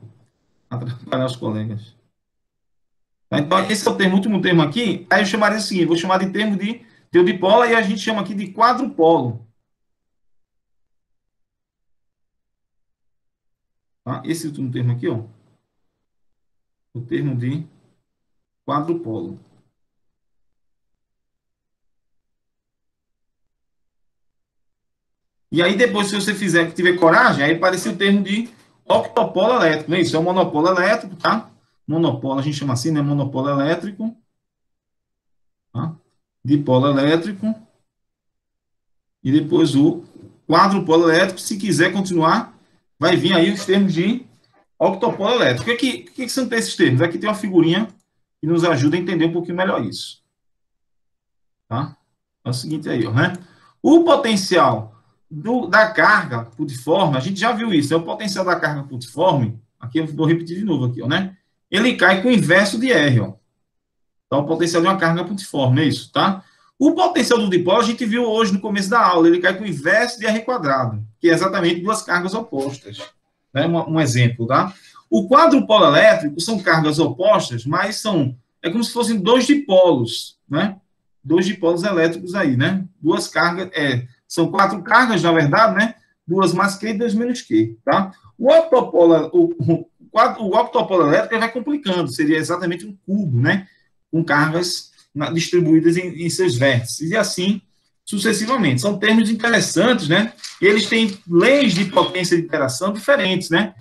atrapalhar os colegas. Tá? Então, esse é o termo, último termo aqui. Aí eu chamaria o seguinte, vou chamar de termo de teodipola e a gente chama aqui de quadrupolo. Tá? Esse último termo aqui, ó. O termo de quadrupolo. E aí, depois, se você tiver coragem, aí aparece o termo de octopolo elétrico. Né? Isso é o monopolo elétrico, tá? Monopolo, a gente chama assim, né? Monopolo elétrico. Tá? Dipolo elétrico. E depois o quadrupolo elétrico. Se quiser continuar, vai vir aí os termos de octopolo elétrico. O que são esses termos? Aqui tem uma figurinha que nos ajuda a entender um pouquinho melhor isso. Tá? É o seguinte aí, ó, né? O potencial da carga putiforme, a gente já viu isso, é o potencial da carga putiforme, aqui eu vou repetir de novo aqui, ó, né? Ele cai com o inverso de R, ó. Então, o potencial de uma carga putiforme, é isso, tá? O potencial do dipolo, a gente viu hoje no começo da aula, ele cai com o inverso de R quadrado, que é exatamente duas cargas opostas. Né? Um exemplo, tá? O quadrupolo elétrico são cargas opostas, mas é como se fossem dois dipolos, né? Dois dipolos elétricos aí, né? Duas cargas, são 4 cargas, na verdade, né? 2 mais Q e 2 menos Q, tá? O octopolo elétrico vai complicando, seria exatamente um cubo, né? Com cargas distribuídas em seus vértices, e assim sucessivamente. São termos interessantes, né? E eles têm leis de potência de interação diferentes, né?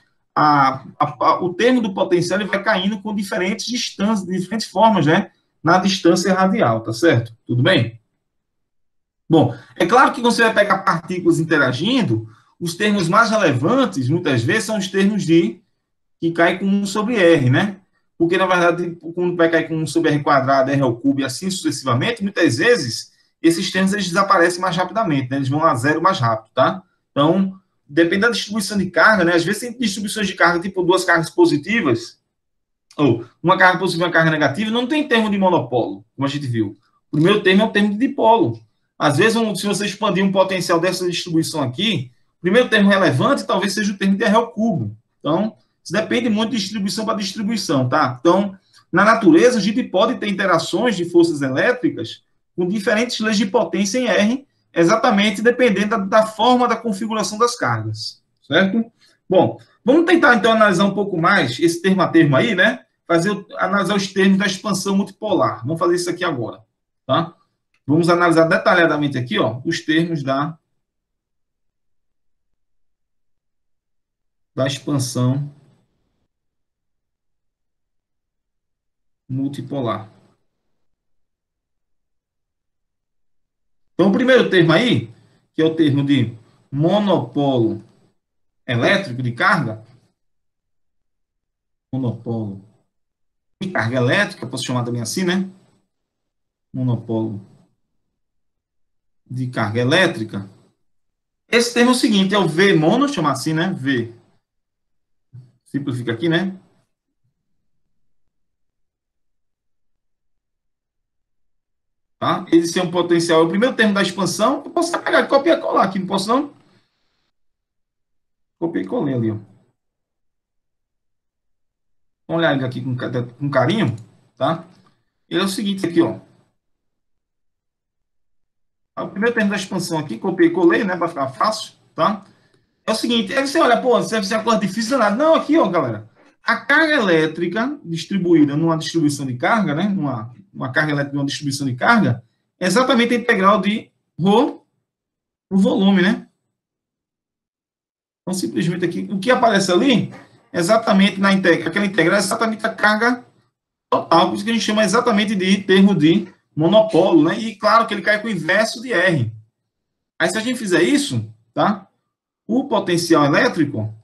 O termo do potencial ele vai caindo com diferentes distâncias, diferentes formas, né? Na distância radial, tá certo? Tudo bem? Bom, é claro que quando você vai pegar partículas interagindo, os termos mais relevantes, muitas vezes, são os termos que caem com 1 sobre R, né? Porque, na verdade, quando vai cair com 1 sobre R quadrado, R ao cubo e assim sucessivamente, muitas vezes, esses termos eles desaparecem mais rapidamente, né? Eles vão a zero mais rápido, tá? Então, depende da distribuição de carga, né? Às vezes tem distribuições de carga, tipo 2 cargas positivas, ou uma carga positiva e uma carga negativa, não tem termo de monopolo, como a gente viu. O primeiro termo é o termo de dipolo. Às vezes, se você expandir um potencial dessa distribuição aqui, o primeiro termo relevante talvez seja o termo de R ao cubo. Então, isso depende muito de distribuição para distribuição, tá? Então, na natureza, a gente pode ter interações de forças elétricas com diferentes leis de potência em R, exatamente dependendo da forma da configuração das cargas, certo? Bom, vamos tentar, então, analisar um pouco mais esse termo a termo aí, né? Analisar os termos da expansão multipolar. Vamos fazer isso aqui agora, tá? Vamos analisar detalhadamente aqui, ó, os termos da expansão multipolar. Então, o primeiro termo aí, que é o termo de monopolo elétrico de carga, monopolo de carga elétrica, posso chamar também assim, né? Monopolo de carga elétrica. Esse termo é o seguinte, é o V mono, chamar assim, né? V. Simplifica aqui, né? Tá? Esse é um potencial, é o primeiro termo da expansão. Eu posso pegar, copiar e colar aqui, não posso não? Copiei e colei ali, ó. Vamos olhar ele aqui com carinho, tá? Ele é o seguinte aqui, ó. O primeiro termo da expansão aqui, copiei e colei, né? Para ficar fácil, tá? É o seguinte, aí você olha, pô, você vai fazer uma coisa difícil, nada. Não, aqui, ó, galera. A carga elétrica distribuída numa distribuição de carga, né? Uma carga elétrica numa distribuição de carga, é exatamente a integral de ρ no volume, né? Então, simplesmente aqui, o que aparece ali, exatamente aquela integral, é exatamente a carga total, por isso que a gente chama exatamente de termo de monopolo, né? E claro que ele cai com o inverso de R. Aí, se a gente fizer isso, tá? O potencial elétrico,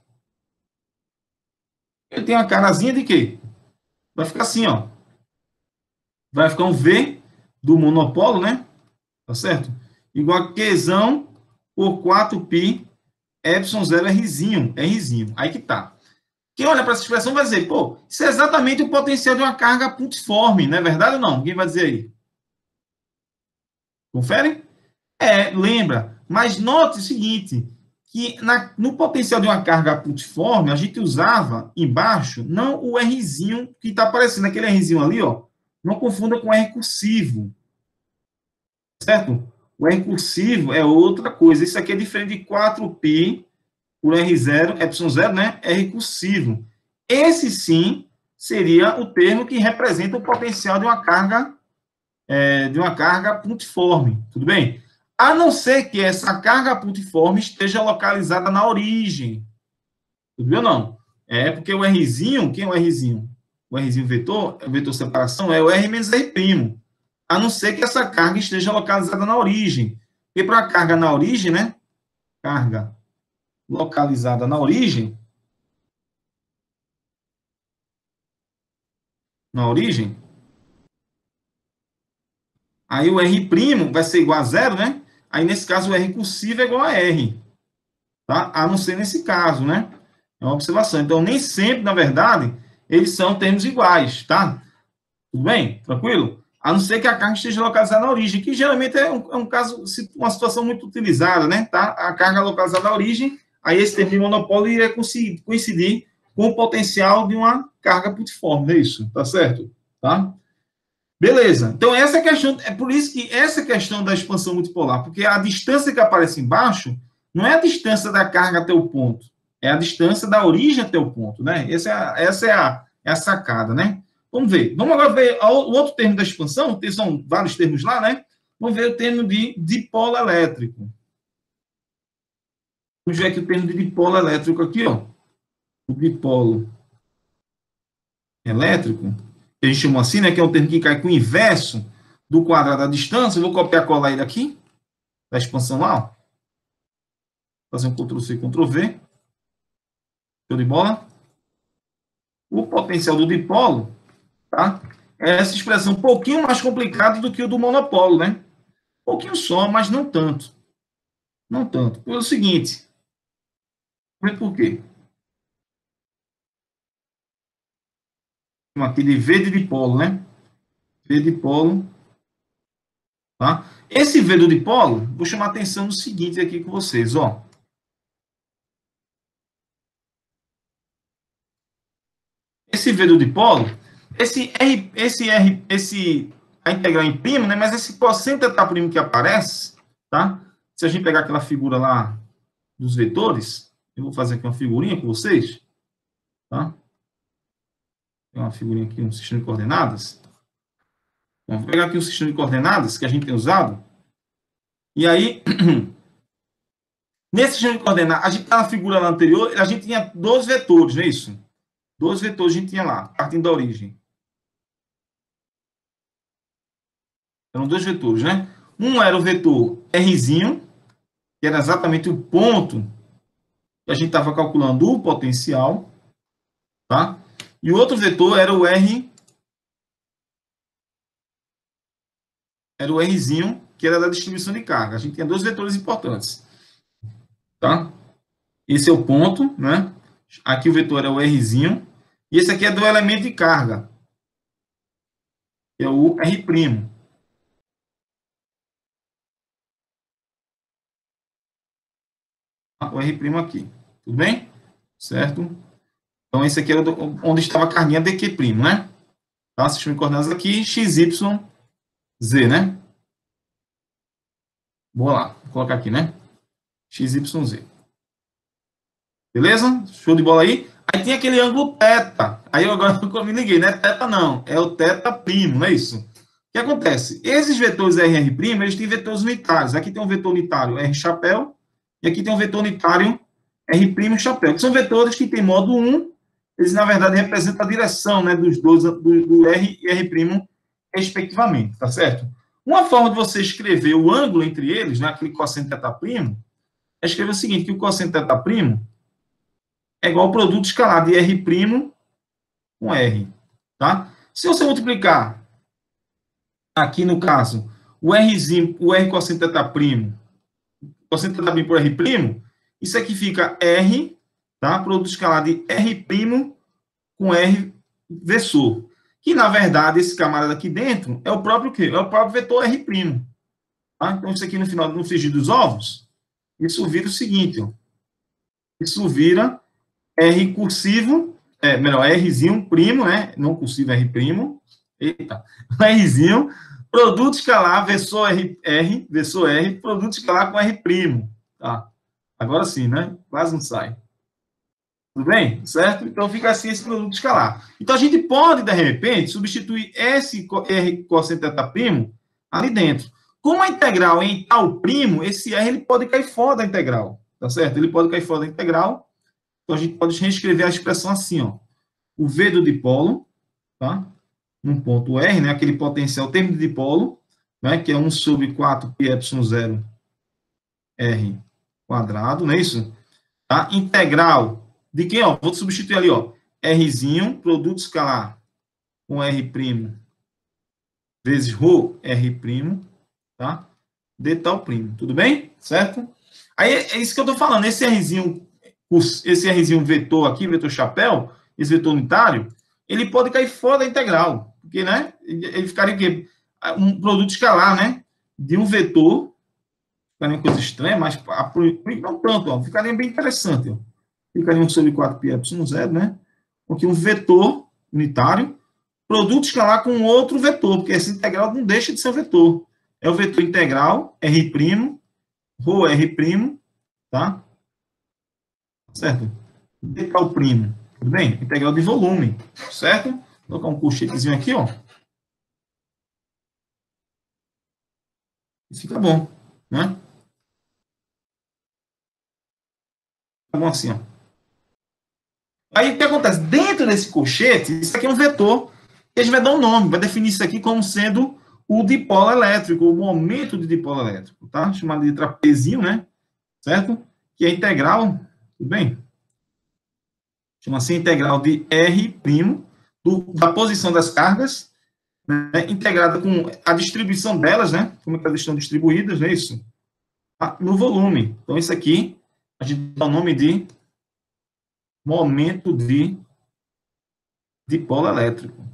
ele tem uma carazinha de quê? Vai ficar assim, ó. Vai ficar um V do monopolo, né? Tá certo? Igual a Qzão por 4π ε0 Rzinho. Rzinho. Aí que tá. Quem olha para essa expressão vai dizer, pô, isso é exatamente o potencial de uma carga pontiforme, não é verdade ou não? Quem vai dizer aí? Confere? Lembra. Mas note o seguinte, que no potencial de uma carga pontiforme, a gente usava embaixo, não o Rzinho que está aparecendo, aquele Rzinho ali, ó, não confunda com R cursivo. Certo? O R cursivo é outra coisa. Isso aqui é diferente de 4π por R0, ε0, né? R cursivo. Esse, sim, seria o termo que representa o potencial de uma carga pontiforme. Tudo bem? A não ser que essa carga pontiforme esteja localizada na origem. Tudo bem ou não? Porque o Rzinho, quem é o Rzinho? O Rzinho vetor, o vetor separação, é o R menos R'. A não ser que essa carga esteja localizada na origem. Porque para a carga na origem, né? Carga localizada na origem. Aí o R' vai ser igual a zero, né? Aí, nesse caso, o R cursivo é igual a R. Tá? A não ser nesse caso, né? É uma observação. Então, nem sempre, na verdade, eles são termos iguais, tá? Tudo bem? Tranquilo? A não ser que a carga esteja localizada na origem, que geralmente é um caso, uma situação muito utilizada, né? Tá? A carga localizada na origem, aí esse termo de monopólio iria coincidir com o potencial de uma carga putiforme, não é isso? Tá certo? Tá? Beleza. Então, essa é a questão, é por isso que essa questão da expansão multipolar, porque a distância que aparece embaixo não é a distância da carga até o ponto, é a distância da origem até o ponto, né? Essa é a sacada, né? Vamos ver. Vamos agora ver o outro termo da expansão, são vários termos lá, né? Vamos ver o termo de dipolo elétrico. Vamos ver aqui o termo de dipolo elétrico aqui, ó. O dipolo elétrico, que a gente chama assim, né? Que é um termo que cai com o inverso do quadrado da distância. Eu vou copiar e colar ele aqui, da expansão lá, ó. Fazer um Ctrl+C, Ctrl+V. Show de bola? O potencial do dipolo, tá? É essa expressão um pouquinho mais complicada do que o do monopolo, né? Um pouquinho só, mas não tanto. Não tanto. Pelo seguinte. Por quê? Aqui de V de dipolo, né? V de dipolo. Tá? Esse V do dipolo, vou chamar a atenção no seguinte aqui com vocês, ó. Esse V do dipolo, a integral em primo, né? Mas esse cosseno θ' que aparece, tá? Se a gente pegar aquela figura lá dos vetores, eu vou fazer aqui uma figurinha com vocês, tá? Tem uma figurinha aqui, um sistema de coordenadas. Vamos pegar aqui o sistema de coordenadas que a gente tem usado. E aí, nesse sistema de coordenadas, a gente tá na figura lá anterior, a gente tinha 2 vetores, não é isso? 2 vetores a gente tinha lá, partindo da origem. Eram 2 vetores, né? Um era o vetor Rzinho, que era exatamente o ponto que a gente estava calculando o potencial, tá? E o outro vetor era o R, era o Rzinho, que era da distribuição de carga. A gente tinha 2 vetores importantes, tá? Esse é o ponto, né? Aqui o vetor é o Rzinho, e esse aqui é do elemento de carga, que é o R'. O R' aqui, tudo bem? Certo? Então, esse aqui era onde estava a carguinha dq', né? Tá? Sistema de coordenadas aqui, x, y, z, né? Vou lá, vou colocar aqui, né? x, y, z. Beleza? Show de bola aí? Aí tem aquele ângulo θ. Aí eu agora me liguei, né? Θ não, é o θ', não é isso? O que acontece? Esses vetores R e R', eles têm vetores unitários. Aqui tem um vetor unitário R chapéu, e aqui tem um vetor unitário R' chapéu, que são vetores que têm modo 1, eles, na verdade, representam a direção, né, dos dois, do R e R', respectivamente, tá certo? Uma forma de você escrever o ângulo entre eles, né, aquele cosseno θ', é escrever o seguinte, que o cosseno θ' é igual ao produto escalar de R' com R, tá? Se você multiplicar, aqui no caso, o Rzinho, o R cosseno θ', cosseno θ' por R', isso aqui fica R, tá? Produto escalar de R' com R versor. Que, na verdade, esse camarada aqui dentro é o próprio quê? É o próprio vetor R'. Tá? Então, isso aqui no final, no frigir dos ovos, isso vira o seguinte, ó. Isso vira R cursivo, melhor, Rzinho primo, né? Não cursivo, R'. Eita. Rzinho, produto escalar, versor R, produto escalar com R'. Tá? Agora sim, né? Quase não sai. Tudo bem? Certo? Então fica assim esse produto escalar. Então a gente pode, de repente, substituir esse R cosseno θ' ali dentro. Como a integral é em tal primo, esse R ele pode cair fora da integral. Tá certo? Ele pode cair fora da integral. Então a gente pode reescrever a expressão assim, ó. O V do dipolo, tá? Num ponto R, né? Aquele potencial termo de dipolo, né? Que é 1 sobre 4 πε0 R quadrado, não é isso? Tá? Integral de quem, ó? Vou substituir ali, ó. Rzinho, produto escalar com R' vezes ρ R', tá? De tal primo. Tudo bem? Certo? Aí é isso que eu tô falando. Esse Rzinho vetor aqui, vetor chapéu, esse vetor unitário, ele pode cair fora da integral. Porque, né? Ele ficaria o quê? Um produto escalar, né? De um vetor. Ficaria uma coisa estranha, mas não tanto, ó. Ficaria bem interessante, ó. Ficaria 1 sobre 4 πε0, né? aqui um vetor unitário, produto escalar com outro vetor, porque essa integral não deixa de ser um vetor. É o vetor integral, R', ρ R', tá? Certo? Integral primo, tudo bem? Integral de volume, certo? Vou colocar um colchetezinho aqui, ó. Isso fica bom, né? Fica bom assim, ó. Aí o que acontece? Dentro desse colchete, isso aqui é um vetor, que a gente vai dar um nome, vai definir isso aqui como sendo o dipolo elétrico, o momento de dipolo elétrico, tá? Chamado de trapezinho, né? Certo? Que é integral, tudo bem? Chama-se integral de R', da posição das cargas, né? Integrada com a distribuição delas, né? Como é que elas estão distribuídas, não é isso? No volume. Então, isso aqui, a gente dá o nome de momento de dipolo elétrico.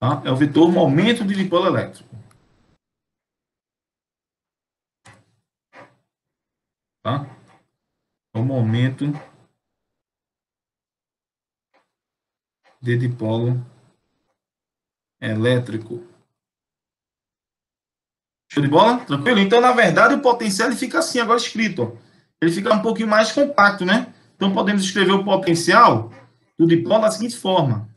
Tá? É o vetor momento de dipolo elétrico. Tá? É o momento de dipolo elétrico. Show de bola? Tranquilo? Então, na verdade, o potencial ele fica assim, agora escrito. Ó. Ele fica um pouquinho mais compacto, né? Então, podemos escrever o potencial do dipolo da seguinte forma.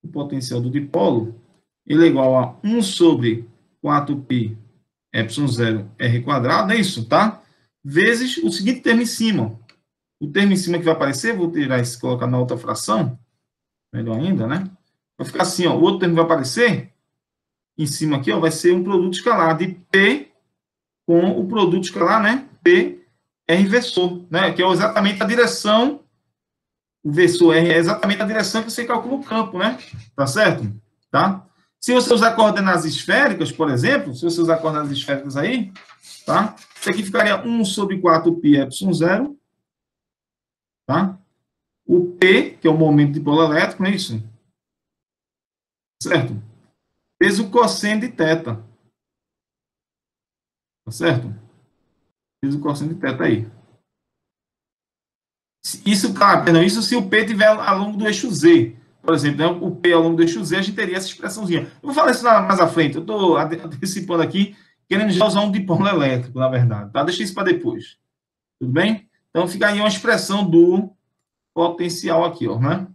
O potencial do dipolo ele é igual a 1 sobre 4π ε0 r quadrado, não é isso, tá? Vezes o seguinte termo em cima. O termo em cima que vai aparecer, vou tirar esse, colocar na outra fração, melhor ainda, né? Vai ficar assim, ó, o outro termo que vai aparecer, em cima aqui, ó, vai ser um produto escalar de P com o produto escalar, né? P, R versor, né? Que é exatamente a direção, o versor R é exatamente a direção que você calcula o campo, né? Tá certo? Tá? Se você usar coordenadas esféricas, por exemplo, se você usar coordenadas esféricas aí, tá? Isso aqui ficaria 1 sobre 4π ε0, tá? O P, que é o momento de polo elétrico, não é isso? Certo? Vezes o cosseno de θ. Tá certo? Vezes o cosseno de θ aí. Isso, claro, perdão, isso se o P estiver ao longo do eixo Z. Por exemplo, né, o P ao longo do eixo Z, a gente teria essa expressãozinha. Eu vou falar isso mais à frente. Eu estou antecipando aqui, querendo já usar um dipolo elétrico, na verdade. Tá? Deixa isso para depois. Tudo bem? Então, fica aí uma expressão do potencial aqui, ó, né?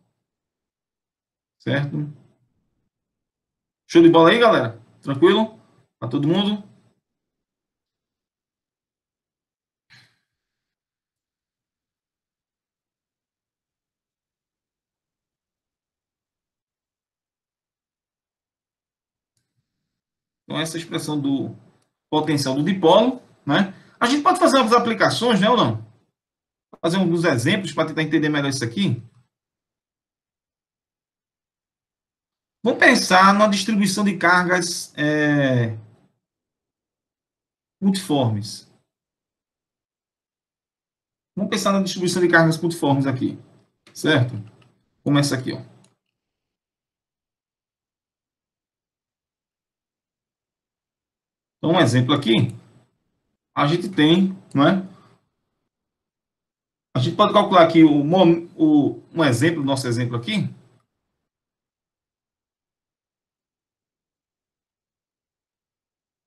Certo? Show de bola aí, galera? Tranquilo? Para todo mundo? Então, essa expressão do potencial do dipolo, né? A gente pode fazer algumas aplicações, né, ou não? Fazer alguns exemplos para tentar entender melhor isso aqui. Vamos pensar na distribuição de cargas multiformes. Vamos pensar na distribuição de cargas multiformes aqui, certo? Começa aqui, ó. Então, um exemplo aqui, a gente tem, não é? A gente pode calcular aqui um exemplo, nosso exemplo aqui.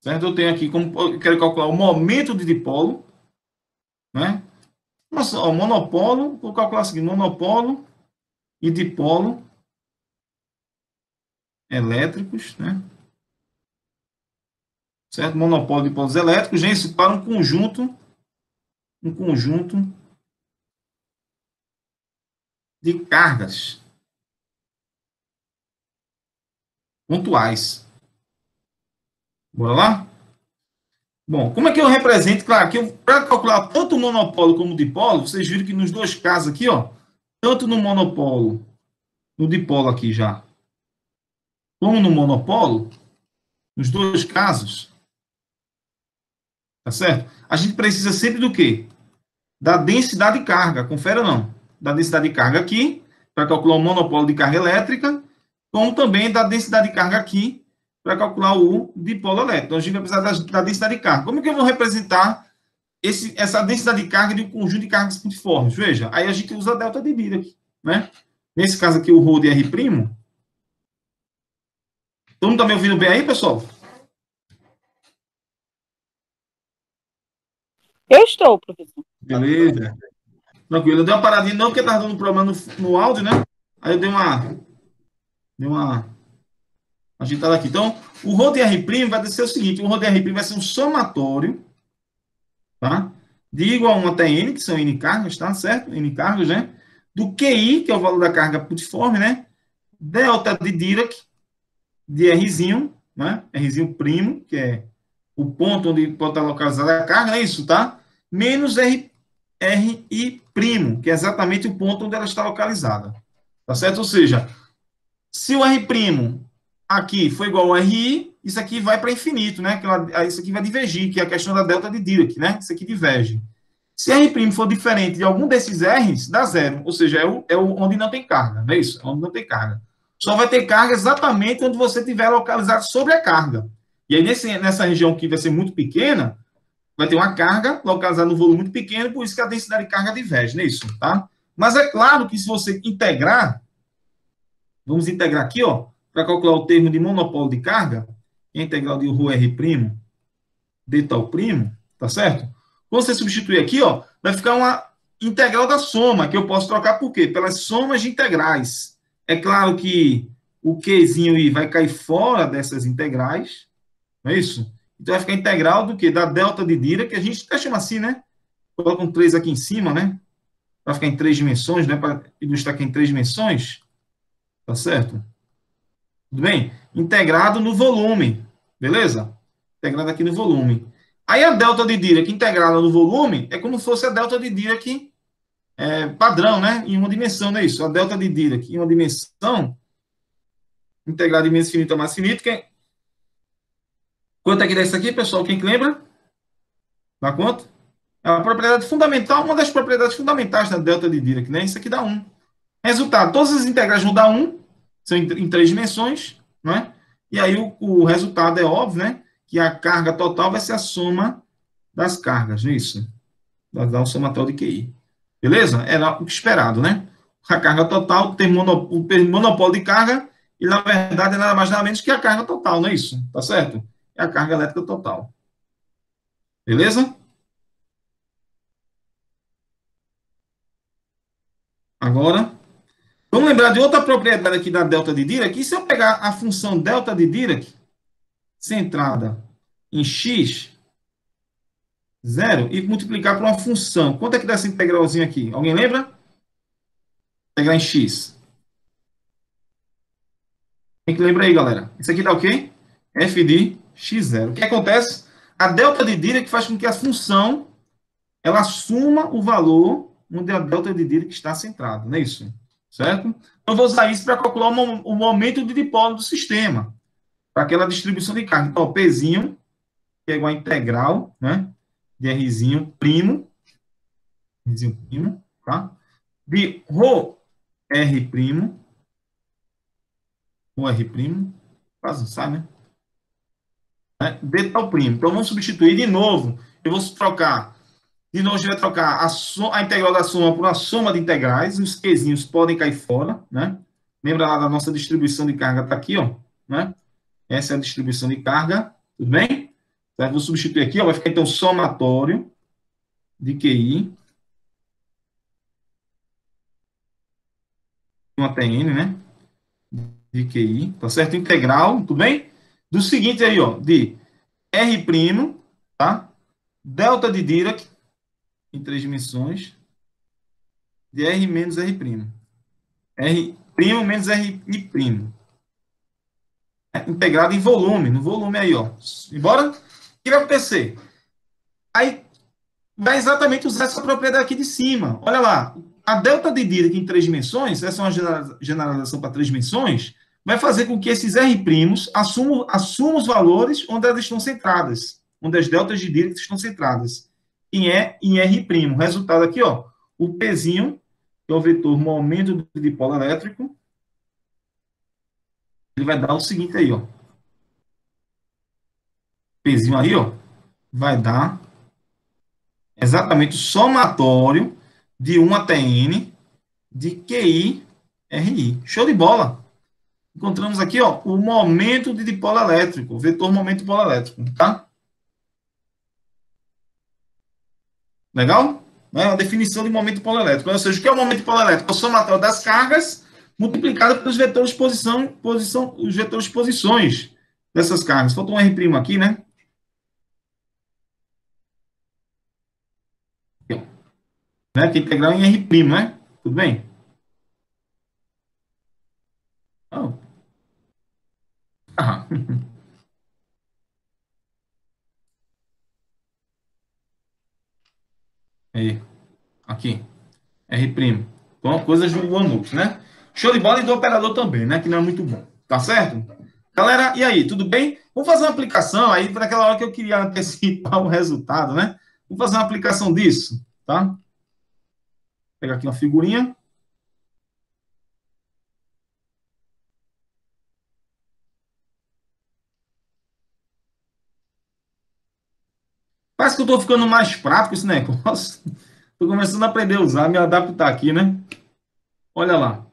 Certo? Eu tenho aqui, como eu quero calcular o momento de dipolo, né? Nossa, ó, monopolo, vou calcular o seguinte, monopolo e dipolo elétricos, né? Certo? Monopolo de polos elétricos, gente, isso para um conjunto de cargas pontuais. Bora lá? Bom, como é que eu represento? Claro, que para calcular tanto o monopolo como o dipolo, vocês viram que nos dois casos aqui, ó, tanto no monopolo, no dipolo aqui já, como no monopolo, nos dois casos, tá certo? A gente precisa sempre do quê? Da densidade de carga, confere ou não? Da densidade de carga aqui, para calcular o monopolo de carga elétrica, como também da densidade de carga aqui, para calcular o dipolo elétrico. Então, a gente vai precisar da densidade de carga. Como que eu vou representar essa densidade de carga de um conjunto de cargas pontiformes. Veja, aí a gente usa a delta de Dirac, né? Nesse caso aqui, o ρ de R'. Todo mundo está me ouvindo bem aí, pessoal? Eu estou, professor. Beleza. Tranquilo. Eu dei uma paradinha, não, porque estava dando um problema no áudio, né? Aí eu dei uma agitada aqui. Então, o ρ de R' vai ser o seguinte: o ρ de R' vai ser um somatório, tá? De igual a 1 até N, que são N cargas, tá? Certo? N cargas, né? Do QI, que é o valor da carga pontiforme, né? Delta de Dirac, de R'zinho, né? R'zinho primo, que é o ponto onde pode estar localizada a carga, é isso, tá? Menos RI primo, que é exatamente o ponto onde ela está localizada. Tá certo? Ou seja, se o R' aqui for igual ao RI, isso aqui vai para infinito, né? Isso aqui vai divergir, que é a questão da delta de Dirac, né? Isso aqui diverge. Se R' for diferente de algum desses R's, dá zero. Ou seja, onde não tem carga, não é isso? Onde não tem carga. Só vai ter carga exatamente onde você estiver localizado sobre a carga. E aí, nessa região que vai ser muito pequena, vai ter uma carga localizada no volume muito pequeno, por isso que a densidade de carga diverge, não é isso? Tá? Mas é claro que se você integrar, vamos integrar aqui, ó, para calcular o termo de monopólio de carga, que é a integral de ρr' d tal primo, tá certo? Quando você substituir aqui, ó, vai ficar uma integral da soma, que eu posso trocar por quê? Pelas somas de integrais. É claro que o Qzinho I vai cair fora dessas integrais, não é isso? Então vai ficar integral do quê? Da delta de Dirac, que a gente até chama assim, né? Coloca um 3 aqui em cima, né? Para ficar em 3 dimensões, né? Para ilustrar aqui em 3 dimensões, tá certo? Tudo bem? Integrado no volume, beleza? Integrado aqui no volume. Aí a delta de Dirac integrada no volume é como se fosse a delta de Dirac padrão, né? Em uma dimensão, não é isso? A delta de Dirac em uma dimensão, integrada de menos finito a mais finito. Quanto é que dá isso aqui, pessoal? Quem que lembra? Dá quanto? É uma propriedade fundamental, uma das propriedades fundamentais da delta de Dirac, né? Isso aqui dá 1. Resultado, todas as integrais vão dar 1, são em 3 dimensões, não é? E aí o resultado é óbvio, né? Que a carga total vai ser a soma das cargas, não é isso? Vai dar um somatório de QI. Beleza? Era o esperado, né? A carga total tem monopólio de carga e, na verdade, é nada mais nada menos que a carga total, não é isso? Tá certo? É a carga elétrica total. Beleza? Agora, vamos lembrar de outra propriedade aqui da delta de Dirac. E se eu pegar a função delta de Dirac centrada em x, zero, e multiplicar por uma função, quanto é que dá essa integralzinha aqui? Alguém lembra? Integrar em x. Quem que lembra aí, galera? Isso aqui dá o quê? F de x0. O que acontece? A delta de Dirac faz com que a função ela assuma o valor onde a delta de Dirac está centrada, não é isso? Certo? Então, eu vou usar isso para calcular o momento de dipolo do sistema, para aquela distribuição de carga. Então, o Pzinho, que é igual a integral, né? De Rzinho primo, tá? De ρ R primo, o R primo, quase não sai, né? D tal primo. Então, vamos substituir de novo. Eu vou trocar. De novo, a gente vai trocar a integral da soma por uma soma de integrais. Os quezinhos podem cair fora, né? Lembra lá da nossa distribuição de carga? Está aqui, ó. Né? Essa é a distribuição de carga. Tudo bem? Certo? Vou substituir aqui, ó. Vai ficar, então, somatório de QI. 1 até N, né? De QI. Tá certo? Integral. Tudo bem? Do seguinte aí, ó. De R', tá? Delta de Dirac em 3 dimensões de R menos R'. R' menos R'I'. Integrado em volume, no volume aí, ó. Embora, o que vai acontecer? Aí vai exatamente usar essa propriedade aqui de cima. Olha lá, a delta de Dirac em 3 dimensões, essa é uma generalização para 3 dimensões, vai fazer com que esses R' assumam os valores onde elas estão centradas, onde as deltas de Dirac estão centradas, em R'. O resultado aqui, ó, o Pzinho, que é o vetor momento de dipolo elétrico, ele vai dar o seguinte aí, ó. Pzinho aí, ó, vai dar Exatamente o somatório de 1 até n de QI, RI. Show de bola. Encontramos aqui, ó, o momento de dipolo elétrico, o vetor momento dipolo elétrico, tá? Legal? É a definição de momento dipolo elétrico. Ou seja, o que é o momento dipolo elétrico? É o somatório das cargas multiplicado pelos vetores de os vetores de posições dessas cargas. Faltou um R' aqui, né? Né? Que é integral em R', né? Tudo bem? Oh. Ah. Aí, aqui. R'. Então, coisas do OneNote, né? Show de bola e do operador também, né? Que não é muito bom. Tá certo? Galera, e aí, tudo bem? Vamos fazer uma aplicação aí, para aquela hora que eu queria antecipar o resultado, né? Vamos fazer uma aplicação disso, tá? Vou pegar aqui uma figurinha. Parece que eu estou ficando mais prático esse negócio. Estou começando a aprender a usar, me adaptar aqui, né? Olha lá.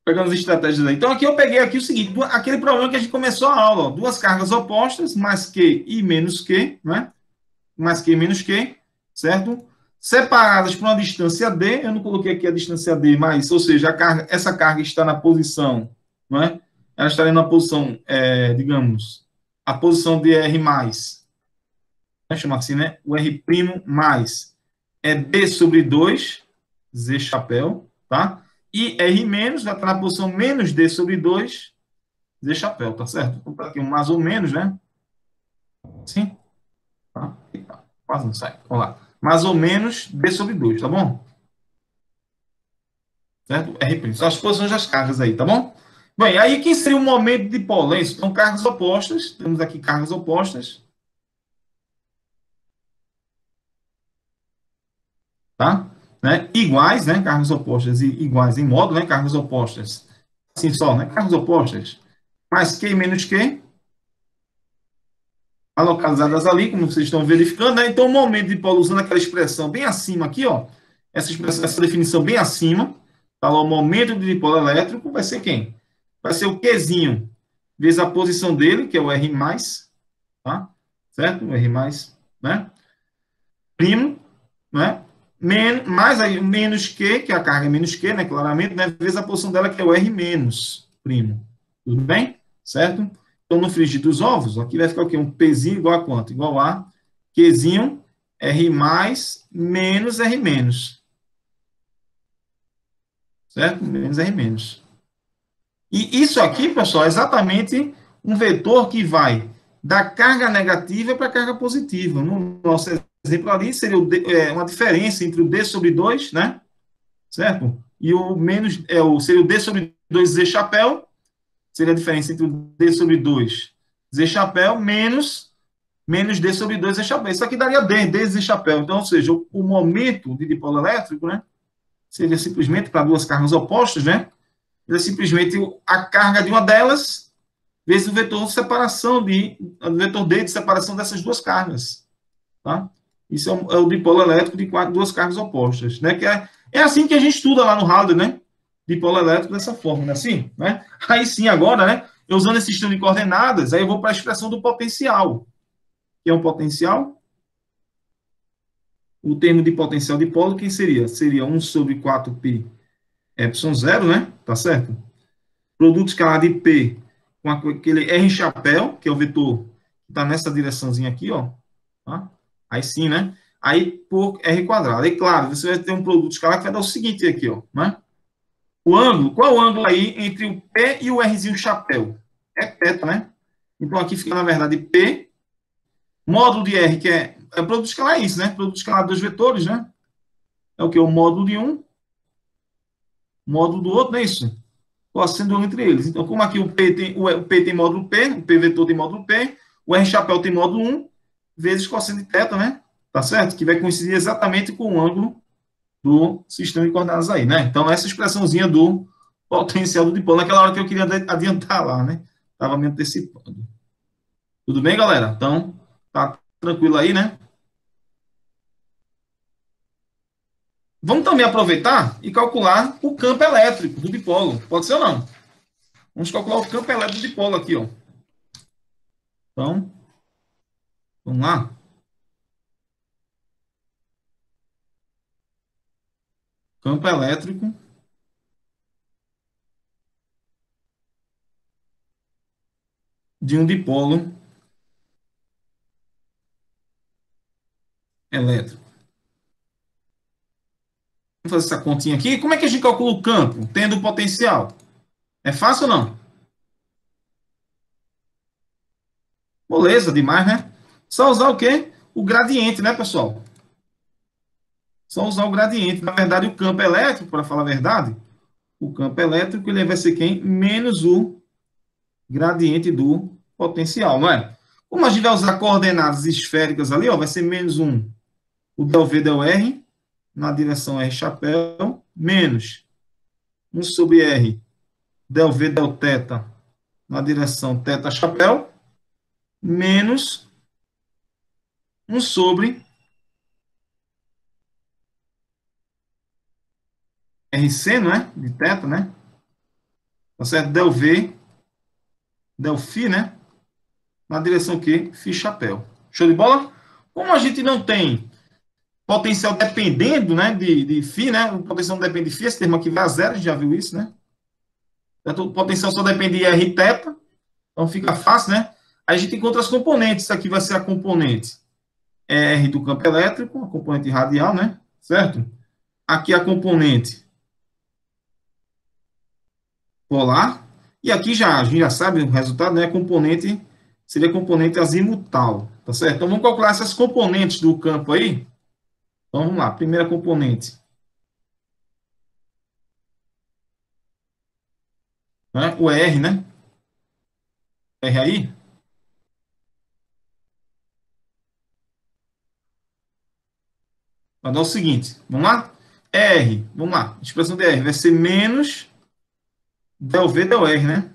Pegando as estratégias aí. Então, aqui eu peguei aqui o seguinte, aquele problema que a gente começou a aula, ó, duas cargas opostas, mais Q e menos Q, né? Mais Q e menos Q, certo? Separadas por uma distância D, eu não coloquei aqui a distância D, mas, ou seja, essa carga está na posição, não é? Ela estaria na posição, digamos, a posição de R+, chama assim, né? O R' mais é D sobre 2, Z chapéu, tá? E R menos vai estar na posição menos D sobre 2, Z chapéu, tá certo? Vou botar aqui um mais ou menos, né? Sim? Tá? Eita, quase não sai. Vamos lá. Mais ou menos D sobre 2, tá bom? Certo? R'. São as posições das cargas aí, tá bom? Bem, aí quem seria o momento de polência? Então, cargas opostas. Temos aqui cargas opostas. Tá? Né? Iguais, né? Cargas opostas e iguais em módulo, né? Cargas opostas. Assim só, né? Cargas opostas. Mais Q menos Q. Localizadas ali, como vocês estão verificando, né? Então, o momento de dipolo, usando aquela expressão bem acima aqui, ó. Essa definição bem acima. Tá lá, o momento de dipolo elétrico vai ser quem? Vai ser o Qzinho vezes a posição dele, que é o R+, tá? Certo? O R+, né? Primo, né? Mais aí, menos Q, que a carga é menos Q, né? Claramente, né? Vezes a posição dela, que é o R menos primo. Tudo bem? Certo? Então, no frigir dos ovos, aqui vai ficar o quê? Um Pzinho igual a quanto? Igual a Qzinho, R mais, menos R menos. Certo? Menos R menos. E isso aqui, pessoal, é exatamente um vetor que vai da carga negativa para a carga positiva. No nosso exemplo ali, seria uma diferença entre o D sobre 2, né? Certo? E o menos, seria o D sobre 2 Z chapéu, seria a diferença entre o D sobre 2 Z chapéu menos D sobre 2 Z chapéu. Isso aqui daria D Z chapéu. Então, ou seja, o momento de dipolo elétrico, né? Seria simplesmente para duas cargas opostas, né? É simplesmente a carga de uma delas vezes o vetor de separação o vetor D de separação dessas duas cargas, tá? Isso é o dipolo elétrico de duas cargas opostas, né? Que é assim que a gente estuda lá no Halliday, né? Dipolo elétrico dessa forma, né? Assim, né? Aí sim, agora, né? Eu usando esse sistema de coordenadas, aí eu vou para a expressão do potencial, que é um potencial. O termo de potencial de polo, quem seria? Seria 1 sobre 4π epsilon zero, né? Tá certo? Produto escalar de P com aquele R chapéu, que é o vetor que está nessa direçãozinha aqui, ó. Tá? Aí sim, né? Aí por R quadrado. Aí, claro, você vai ter um produto escalar que vai dar o seguinte aqui, ó. Né? O ângulo, qual é o ângulo aí entre o P e o Rzinho chapéu? É θ, né? Então aqui fica, na verdade, P, módulo de R, que é produto escalar, é isso, né? Produto escalar dos vetores, né? É o que? O módulo de um, módulo do outro, não é isso? Cosseno entre eles. Então, como aqui o P tem módulo P, o P vetor tem módulo P, o R chapéu tem módulo 1, vezes cosseno de θ, né? Tá certo? Que vai coincidir exatamente com o ângulo do sistema de coordenadas aí, né? Então, essa expressãozinha do potencial do dipolo, naquela hora que eu queria adiantar lá, né? Estava me antecipando. Tudo bem, galera? Então, tá tranquilo aí, né? Vamos também aproveitar e calcular o campo elétrico do dipolo. Pode ser ou não? Vamos calcular o campo elétrico do dipolo aqui, ó. Então, vamos lá. Campo elétrico de um dipolo elétrico. Vamos fazer essa continha aqui. Como é que a gente calcula o campo, tendo o potencial? É fácil ou não? Moleza demais, né? Só usar o quê? O gradiente, né, pessoal? Só usar o gradiente. Na verdade, o campo elétrico, para falar a verdade, o campo elétrico ele vai ser quem? Menos o gradiente do potencial, não é? Como a gente vai usar coordenadas esféricas ali, ó, vai ser menos 1, o del V del R, na direção R chapéu, menos 1 sobre R del V del θ, na direção θ chapéu, menos 1 sobre RC, não é? De θ, né? Tá certo? Del V, del Φ, né? Na direção que Φ chapéu. Show de bola? Como a gente não tem potencial dependendo, né, de Φ, né? O potencial não depende de Φ, esse termo aqui vai a zero, a gente já viu isso, né? Então, o potencial só depende de R θ, então fica fácil, né? Aí a gente encontra as componentes, isso aqui vai ser a componente R do campo elétrico, a componente radial, né? Certo? Aqui a componente polar, e aqui a gente já sabe o resultado, né? A componente, seria a componente azimutal, tá certo? Então vamos calcular essas componentes do campo aí. Então vamos lá, primeira componente. Né? O R, né? R aí. Vai dar o seguinte, vamos lá? R, vamos lá, a expressão de R vai ser menos del V del R, né?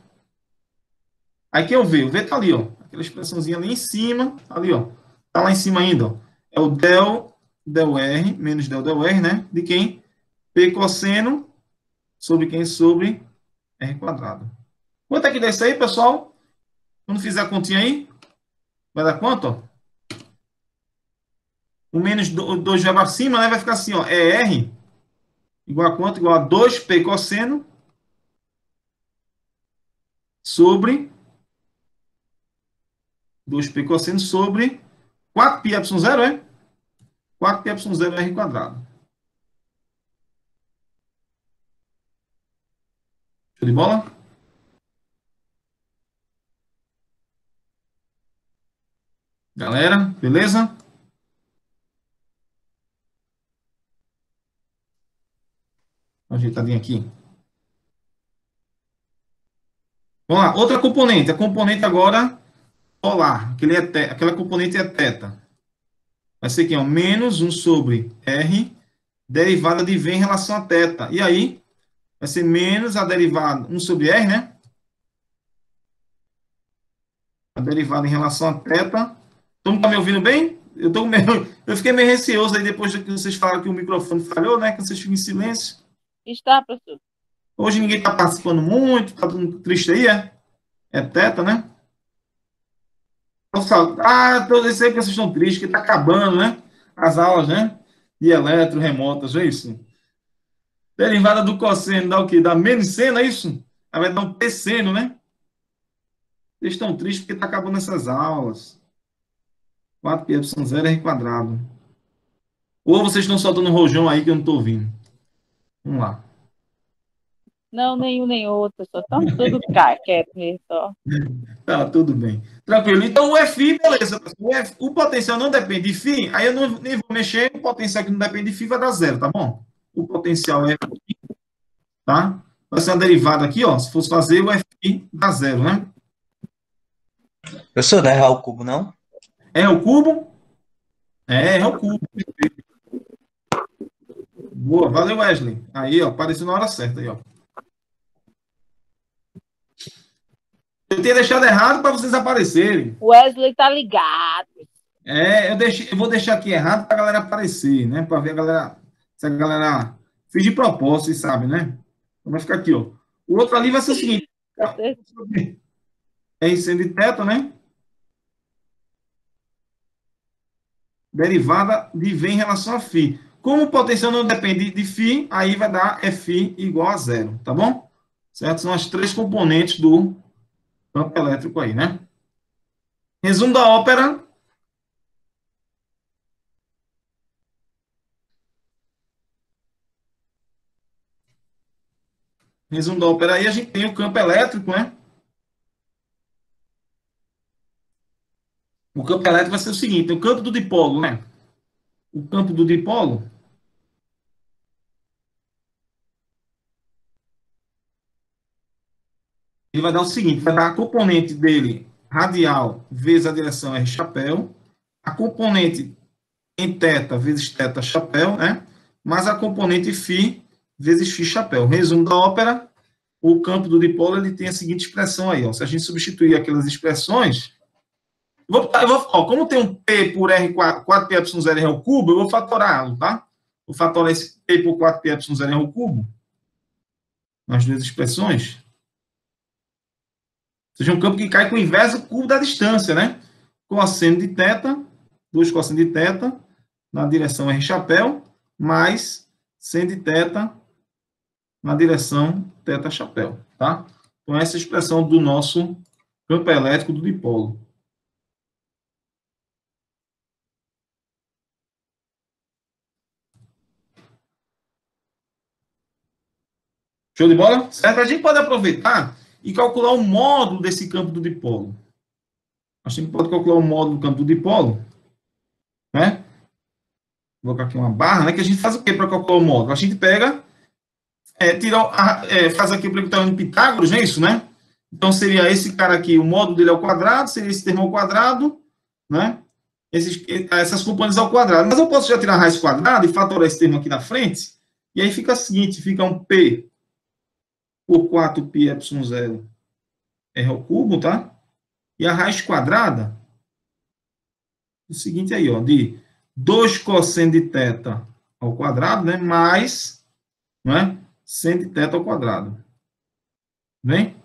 Aí que é o V? O V tá ali, ó. Aquela expressãozinha ali em cima, ali, ó. Tá lá em cima ainda, ó. É o del R, menos del R, né? De quem? P cosseno sobre quem? Sobre R quadrado. Quanto é que dá isso aí, pessoal? Quando fizer a continha aí, vai dar quanto, ó? O menos 2 vai para cima, né? Vai ficar assim, ó. É R igual a quanto? Igual a 2P cosseno sobre 2P cosseno sobre 4πy0, é? 4πy0 R quadrado. Show de bola? Galera, beleza? Ajeitadinho aqui. Vamos lá, outra componente. A componente agora polar. Aquela componente é θ. Vai ser aqui, ó, menos 1 sobre R, derivada de V em relação a θ. E aí, vai ser menos a derivada 1 sobre R, né? A derivada em relação a θ. Todo mundo tá me ouvindo bem? Eu fiquei meio receoso aí depois que vocês falaram que o microfone falhou, né? Que vocês ficam em silêncio. Está, professor. Hoje ninguém está participando muito, tá todo mundo triste aí, é? É θ, né? Todo isso aí que vocês estão tristes, que está acabando, né? As aulas, né? De eletro, remotas, é isso? Derivada do cosseno dá o quê? Dá menos seno, é isso? Aí vai dar um tesseno, né? Vocês estão tristes porque está acabando essas aulas. 4πy0 R quadrado. Ou vocês estão soltando um rojão aí que eu não estou ouvindo. Vamos lá. Não, nenhum nem outro, só estamos tudo quieto mesmo, só. Tá, tudo bem. Tranquilo. Então, o FI, beleza. O potencial não depende de φ, aí eu nem vou mexer. O potencial que não depende de φ vai dar zero, tá bom? O potencial é FI, tá? Vai ser uma derivada aqui, ó. Se fosse fazer, o FI dá zero, né? Professor, não é errar o cubo, não? É o cubo? É o cubo. Boa, valeu, Wesley. Aí, ó, apareceu na hora certa aí, ó. Eu tinha deixado errado para vocês aparecerem. O Wesley tá ligado. Eu vou deixar aqui errado para a galera aparecer, né? Para ver a galera Se a galera fez de propósito, vocês sabem, né? Então vai ficar aqui, ó. O outro ali vai ser o seguinte. R seno de θ, né? Derivada de V em relação a φ. Como o potencial não depende de φ, aí vai dar Φ igual a zero, tá bom? Certo? São as três componentes do campo elétrico aí, né? Resumo da ópera. Resumo da ópera aí, a gente tem o campo elétrico, né? O campo elétrico vai ser o seguinte, o campo do dipolo, né? O campo do dipolo ele vai dar o seguinte, vai dar a componente dele radial vezes a direção R chapéu, a componente em θ vezes θ chapéu, né? Mais a componente φ vezes φ chapéu. Resumo da ópera, o campo do dipolo ele tem a seguinte expressão aí, ó. Se a gente substituir aquelas expressões, como tem um P por R, 4πε0R ao cubo, eu vou fatorá-lo, tá? Vou fatorar esse P por 4πε0R ao cubo, nas duas expressões. Ou seja, um campo que cai com o inverso do cubo da distância, né? Cosseno de θ, 2 cosseno de θ, na direção R chapéu, mais seno de θ na direção θ chapéu, tá? Então, essa é a expressão do nosso campo elétrico do dipolo. Show de bola? Certo? A gente pode aproveitar e calcular o módulo desse campo do dipolo. A gente pode calcular o módulo do campo do dipolo, né? Vou colocar aqui uma barra, né? Que a gente faz o quê para calcular o módulo? A gente pega, faz aqui o teorema de Pitágoras, não é isso, né? Então, seria esse cara aqui, o módulo dele ao quadrado, seria esse termo ao quadrado, né? Essas componentes ao quadrado. Mas eu posso já tirar a raiz quadrada e fatorar esse termo aqui na frente, e aí fica o seguinte, fica um P por 4πε0 R ao cubo, tá? E a raiz quadrada, o seguinte aí, ó, de 2 cosseno de θ ao quadrado, né? Mais, não é? Seno de θ ao quadrado. Bem?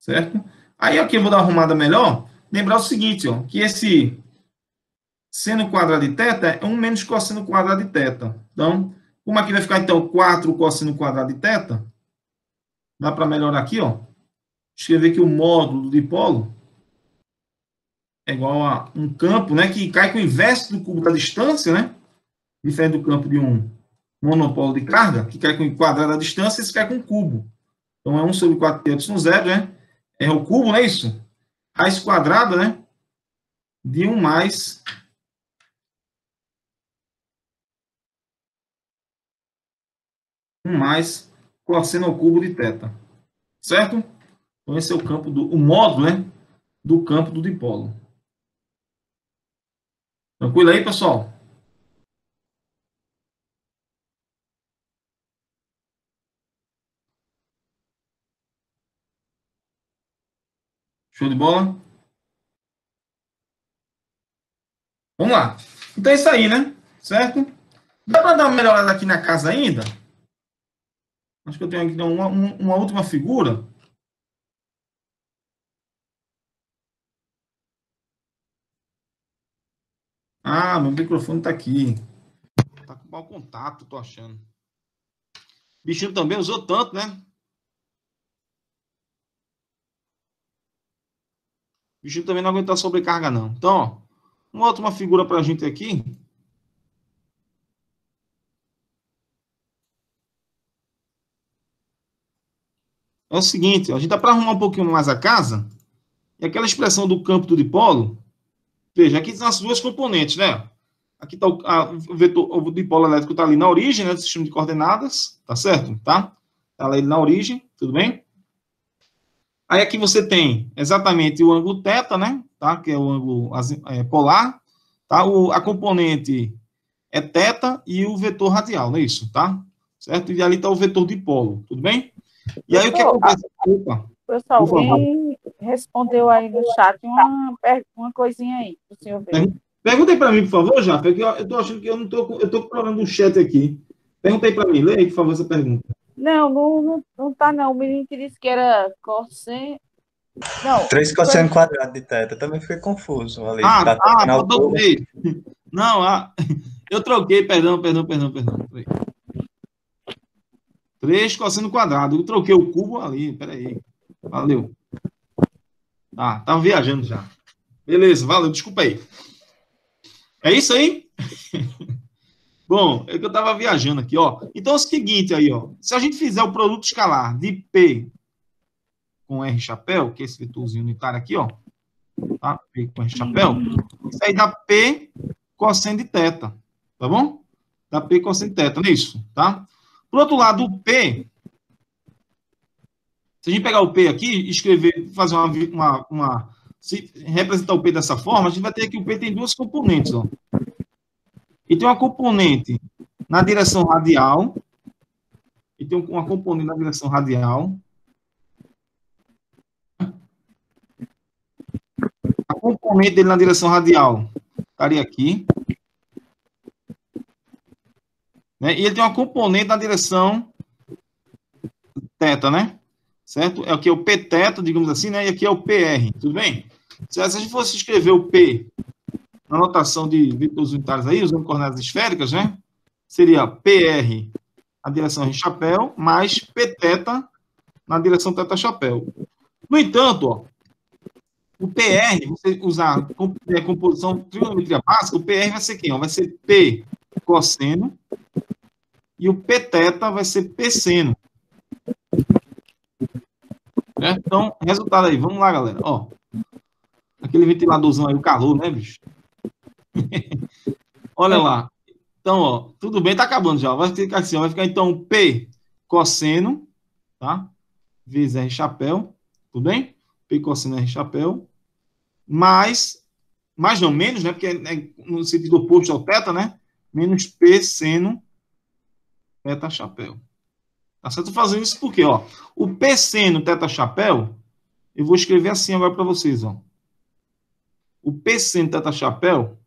Certo? Aí aqui eu vou dar uma arrumada melhor. Lembrar o seguinte, ó, que esse seno quadrado de θ é 1 menos cosseno quadrado de θ. Então, como aqui vai ficar, então, 4 cosseno quadrado de θ, dá para melhorar aqui, ó. Escrever que o módulo do dipolo é igual a um campo, né, que cai com o inverso do cubo da distância, né? Diferente do campo de um monopolo de carga, que cai com o quadrado da distância, esse cai com o cubo. Então, é 1 sobre 4πε0, né? É o cubo, não é isso? Raiz quadrada, né? De 1 mais cosseno ao cubo de θ. Certo? Então, esse é o campo o módulo, né? Do campo do dipolo. Tranquilo aí, pessoal? Show de bola? Vamos lá. Então é isso aí, né? Certo? Dá para dar uma melhorada aqui na casa ainda? Acho que eu tenho aqui uma última figura. Ah, meu microfone está aqui. Tá com mau contato, tô achando. O bichinho também usou tanto, né? O bichinho também não aguenta sobrecarga, não. Então, ó, uma última figura para a gente aqui. É o seguinte, a gente dá para arrumar um pouquinho mais a casa. E aquela expressão do campo do dipolo. Veja, aqui são as duas componentes, né? Aqui está o vetor, o dipolo elétrico está ali na origem, né, do sistema de coordenadas, tá certo? Tá? Está ali na origem, tudo bem? Aí aqui você tem exatamente o ângulo θ, né? Tá? Que é o ângulo polar. Tá? A componente é θ e o vetor radial, não é isso? Tá? Certo? E ali está o vetor dipolo, tudo bem? E aí o que acontece? Opa, pessoal, alguém respondeu aí no chat uma coisinha aí, para o senhor ver. Pergunta aí para mim, por favor, Jafé, que eu estou achando que eu não estou procurando o chat aqui. Pergunta aí para mim, leia aí, por favor, essa pergunta. Não tá não. O menino que disse que era cosseno. Não, 3 cosseno quadrado de teta. Também fiquei confuso ali. Tá na Botou altura. 3. Não, eu troquei, perdão. Peraí. 3 cosseno quadrado. Eu troquei o cubo ali, peraí. Valeu. Tava viajando já. Beleza, valeu, desculpa aí. É isso aí? Bom, é que eu estava viajando aqui, ó. Então é o seguinte aí, ó. Se a gente fizer o produto escalar de P com R chapéu, que é esse vetorzinho unitário aqui, ó. Tá? P com R chapéu. Isso aí dá P cosseno de teta. Tá bom? Dá P cosseno de teta, não é isso? Tá? Por outro lado, o P. Se a gente pegar o P aqui e escrever, fazer se representar o P dessa forma, a gente vai ter que o P tem duas componentes, ó. E tem uma componente na direção radial. E tem uma componente na direção radial. A componente dele na direção radial estaria aqui. Né? E ele tem uma componente na direção teta, né? Certo? Aqui é o P teta, digamos assim, né? E aqui é o PR, tudo bem? Se a gente fosse escrever o P na notação de vetores unitários aí, usando coordenadas esféricas, né? Seria PR na direção R chapéu, mais P teta na direção teta chapéu. No entanto, ó, o PR, você usar a composição trigonometria básica, o PR vai ser quem? Ó? Vai ser P cosseno e o P teta vai ser P seno. Certo? Então, resultado aí. Vamos lá, galera. Ó, aquele ventiladorzão aí, o calor, né, bicho? Olha lá. Então, ó, tudo bem, tá acabando já. Vai ficar assim, ó, vai ficar então P cosseno, tá? Vezes R chapéu, tudo bem? P cosseno R chapéu, mais não, menos, né? Porque é no sentido oposto ao teta, né? Menos P seno teta chapéu. Tá certo? Tô fazendo isso porque, ó, o P seno teta chapéu, eu vou escrever assim agora para vocês, ó. O P seno teta chapéu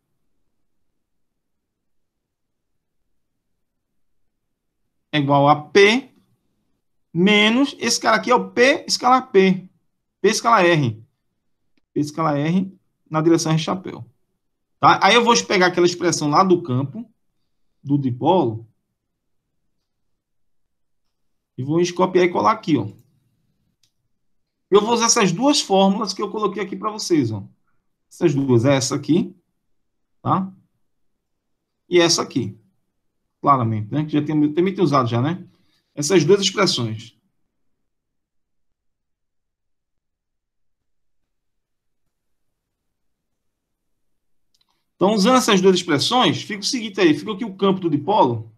é igual a P menos, esse cara aqui é o P escalar P. P escalar R. P escalar R na direção R chapéu. Tá? Aí eu vou pegar aquela expressão lá do campo, do dipolo, e vou copiar e colar aqui, ó. Eu vou usar essas duas fórmulas que eu coloquei aqui para vocês, ó. Essas duas, essa aqui, tá? E essa aqui, claramente, né? Que já tem usado já, né? Essas duas expressões. Então, usando essas duas expressões, fica o seguinte aí, fica aqui o campo do dipolo.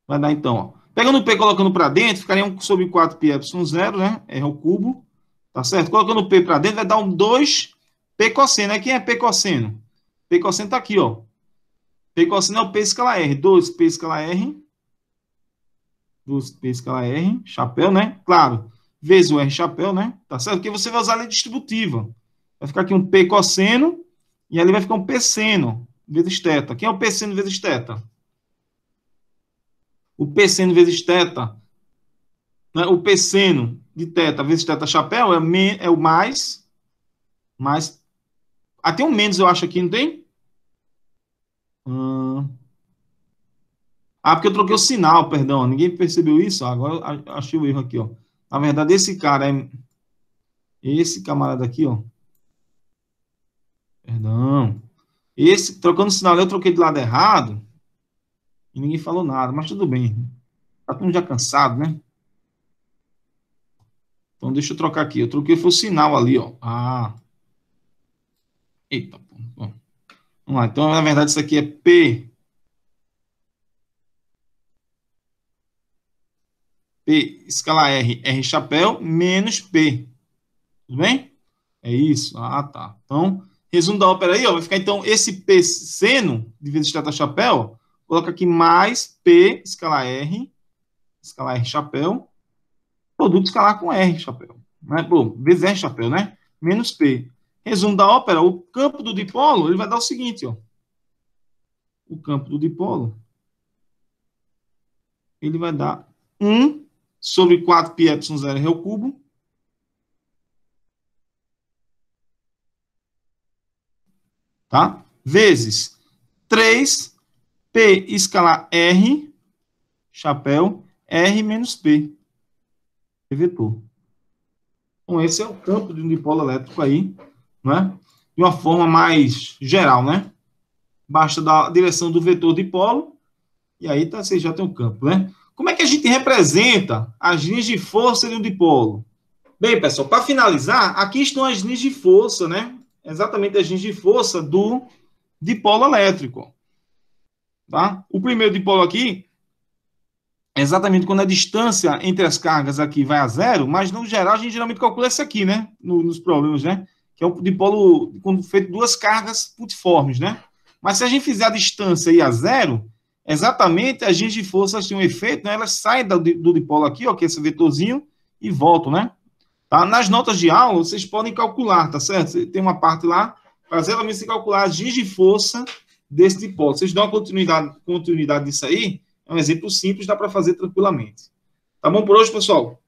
Vai dar então, ó. Pegando o P e colocando para dentro, ficaria 1 sobre 4 π epsilon 0, né? R ao cubo. Tá certo? Colocando o P para dentro, vai dar um 2P cosseno. Né? Quem é P cosseno? P cosseno tá aqui, ó. P cosseno é o P escala R. 2P escala R. 2P escala R. Chapéu, né? Claro. Vezes o R chapéu, né? Tá certo? Porque você vai usar a lei distributiva. Vai ficar aqui um P cosseno. E ali vai ficar um P seno vezes teta. Quem é o P seno vezes teta? O P seno vezes teta, né? O P seno de teta vezes teta chapéu é o mais. Tem um menos, eu acho, aqui, não tem? Porque eu troquei o sinal, perdão. Ninguém percebeu isso? Agora eu achei o erro aqui, ó. Na verdade, esse cara é. Esse camarada aqui, ó. Perdão. Trocando o sinal, eu troquei do lado errado. E ninguém falou nada, mas tudo bem. Tá todo mundo já cansado, né? Então, deixa eu trocar aqui. Eu troquei foi o sinal ali, ó. Eita, pô. Bom, vamos lá. Então, na verdade, isso aqui é P escala R, R chapéu, menos P. Tudo bem? É isso? Tá. Então, resumo da ópera aí, ó. Vai ficar, então, esse P seno, de vezes teta chapéu, coloca aqui mais P escala R chapéu, produto escalar com R chapéu. Né? Bom, vezes R chapéu, né? Menos P. Resumo da ópera, o campo do dipolo, ele vai dar o seguinte, ó. o campo do dipolo, ele vai dar 1 sobre 4 πε0r ao cubo, tá? Vezes 3 P escalar R, chapéu, R menos P, vetor. Então, esse é o campo de um dipolo elétrico aí, né? De uma forma mais geral, né? Basta dar a direção do vetor dipolo, e aí tá, você já tem um campo, né? Como é que a gente representa as linhas de força de um dipolo? Bem, pessoal, para finalizar, aqui estão as linhas de força, né? Exatamente as linhas de força do dipolo elétrico. Tá? O primeiro dipolo aqui, exatamente quando a distância entre as cargas aqui vai a zero, mas no geral a gente geralmente calcula esse aqui, né? Nos problemas, né? Que é o dipolo quando feito duas cargas putiformes, né? Mas se a gente fizer a distância aí a zero, exatamente as linhas de força têm um efeito, né? Elas saem do dipolo aqui, ó, que é esse vetorzinho, e voltam, né? Tá? Nas notas de aula, vocês podem calcular, tá certo? Tem uma parte lá, para exatamente se calcular as linhas de força desse dipolo. Vocês dão uma continuidade disso aí, é um exemplo simples, dá para fazer tranquilamente. Tá bom por hoje, pessoal?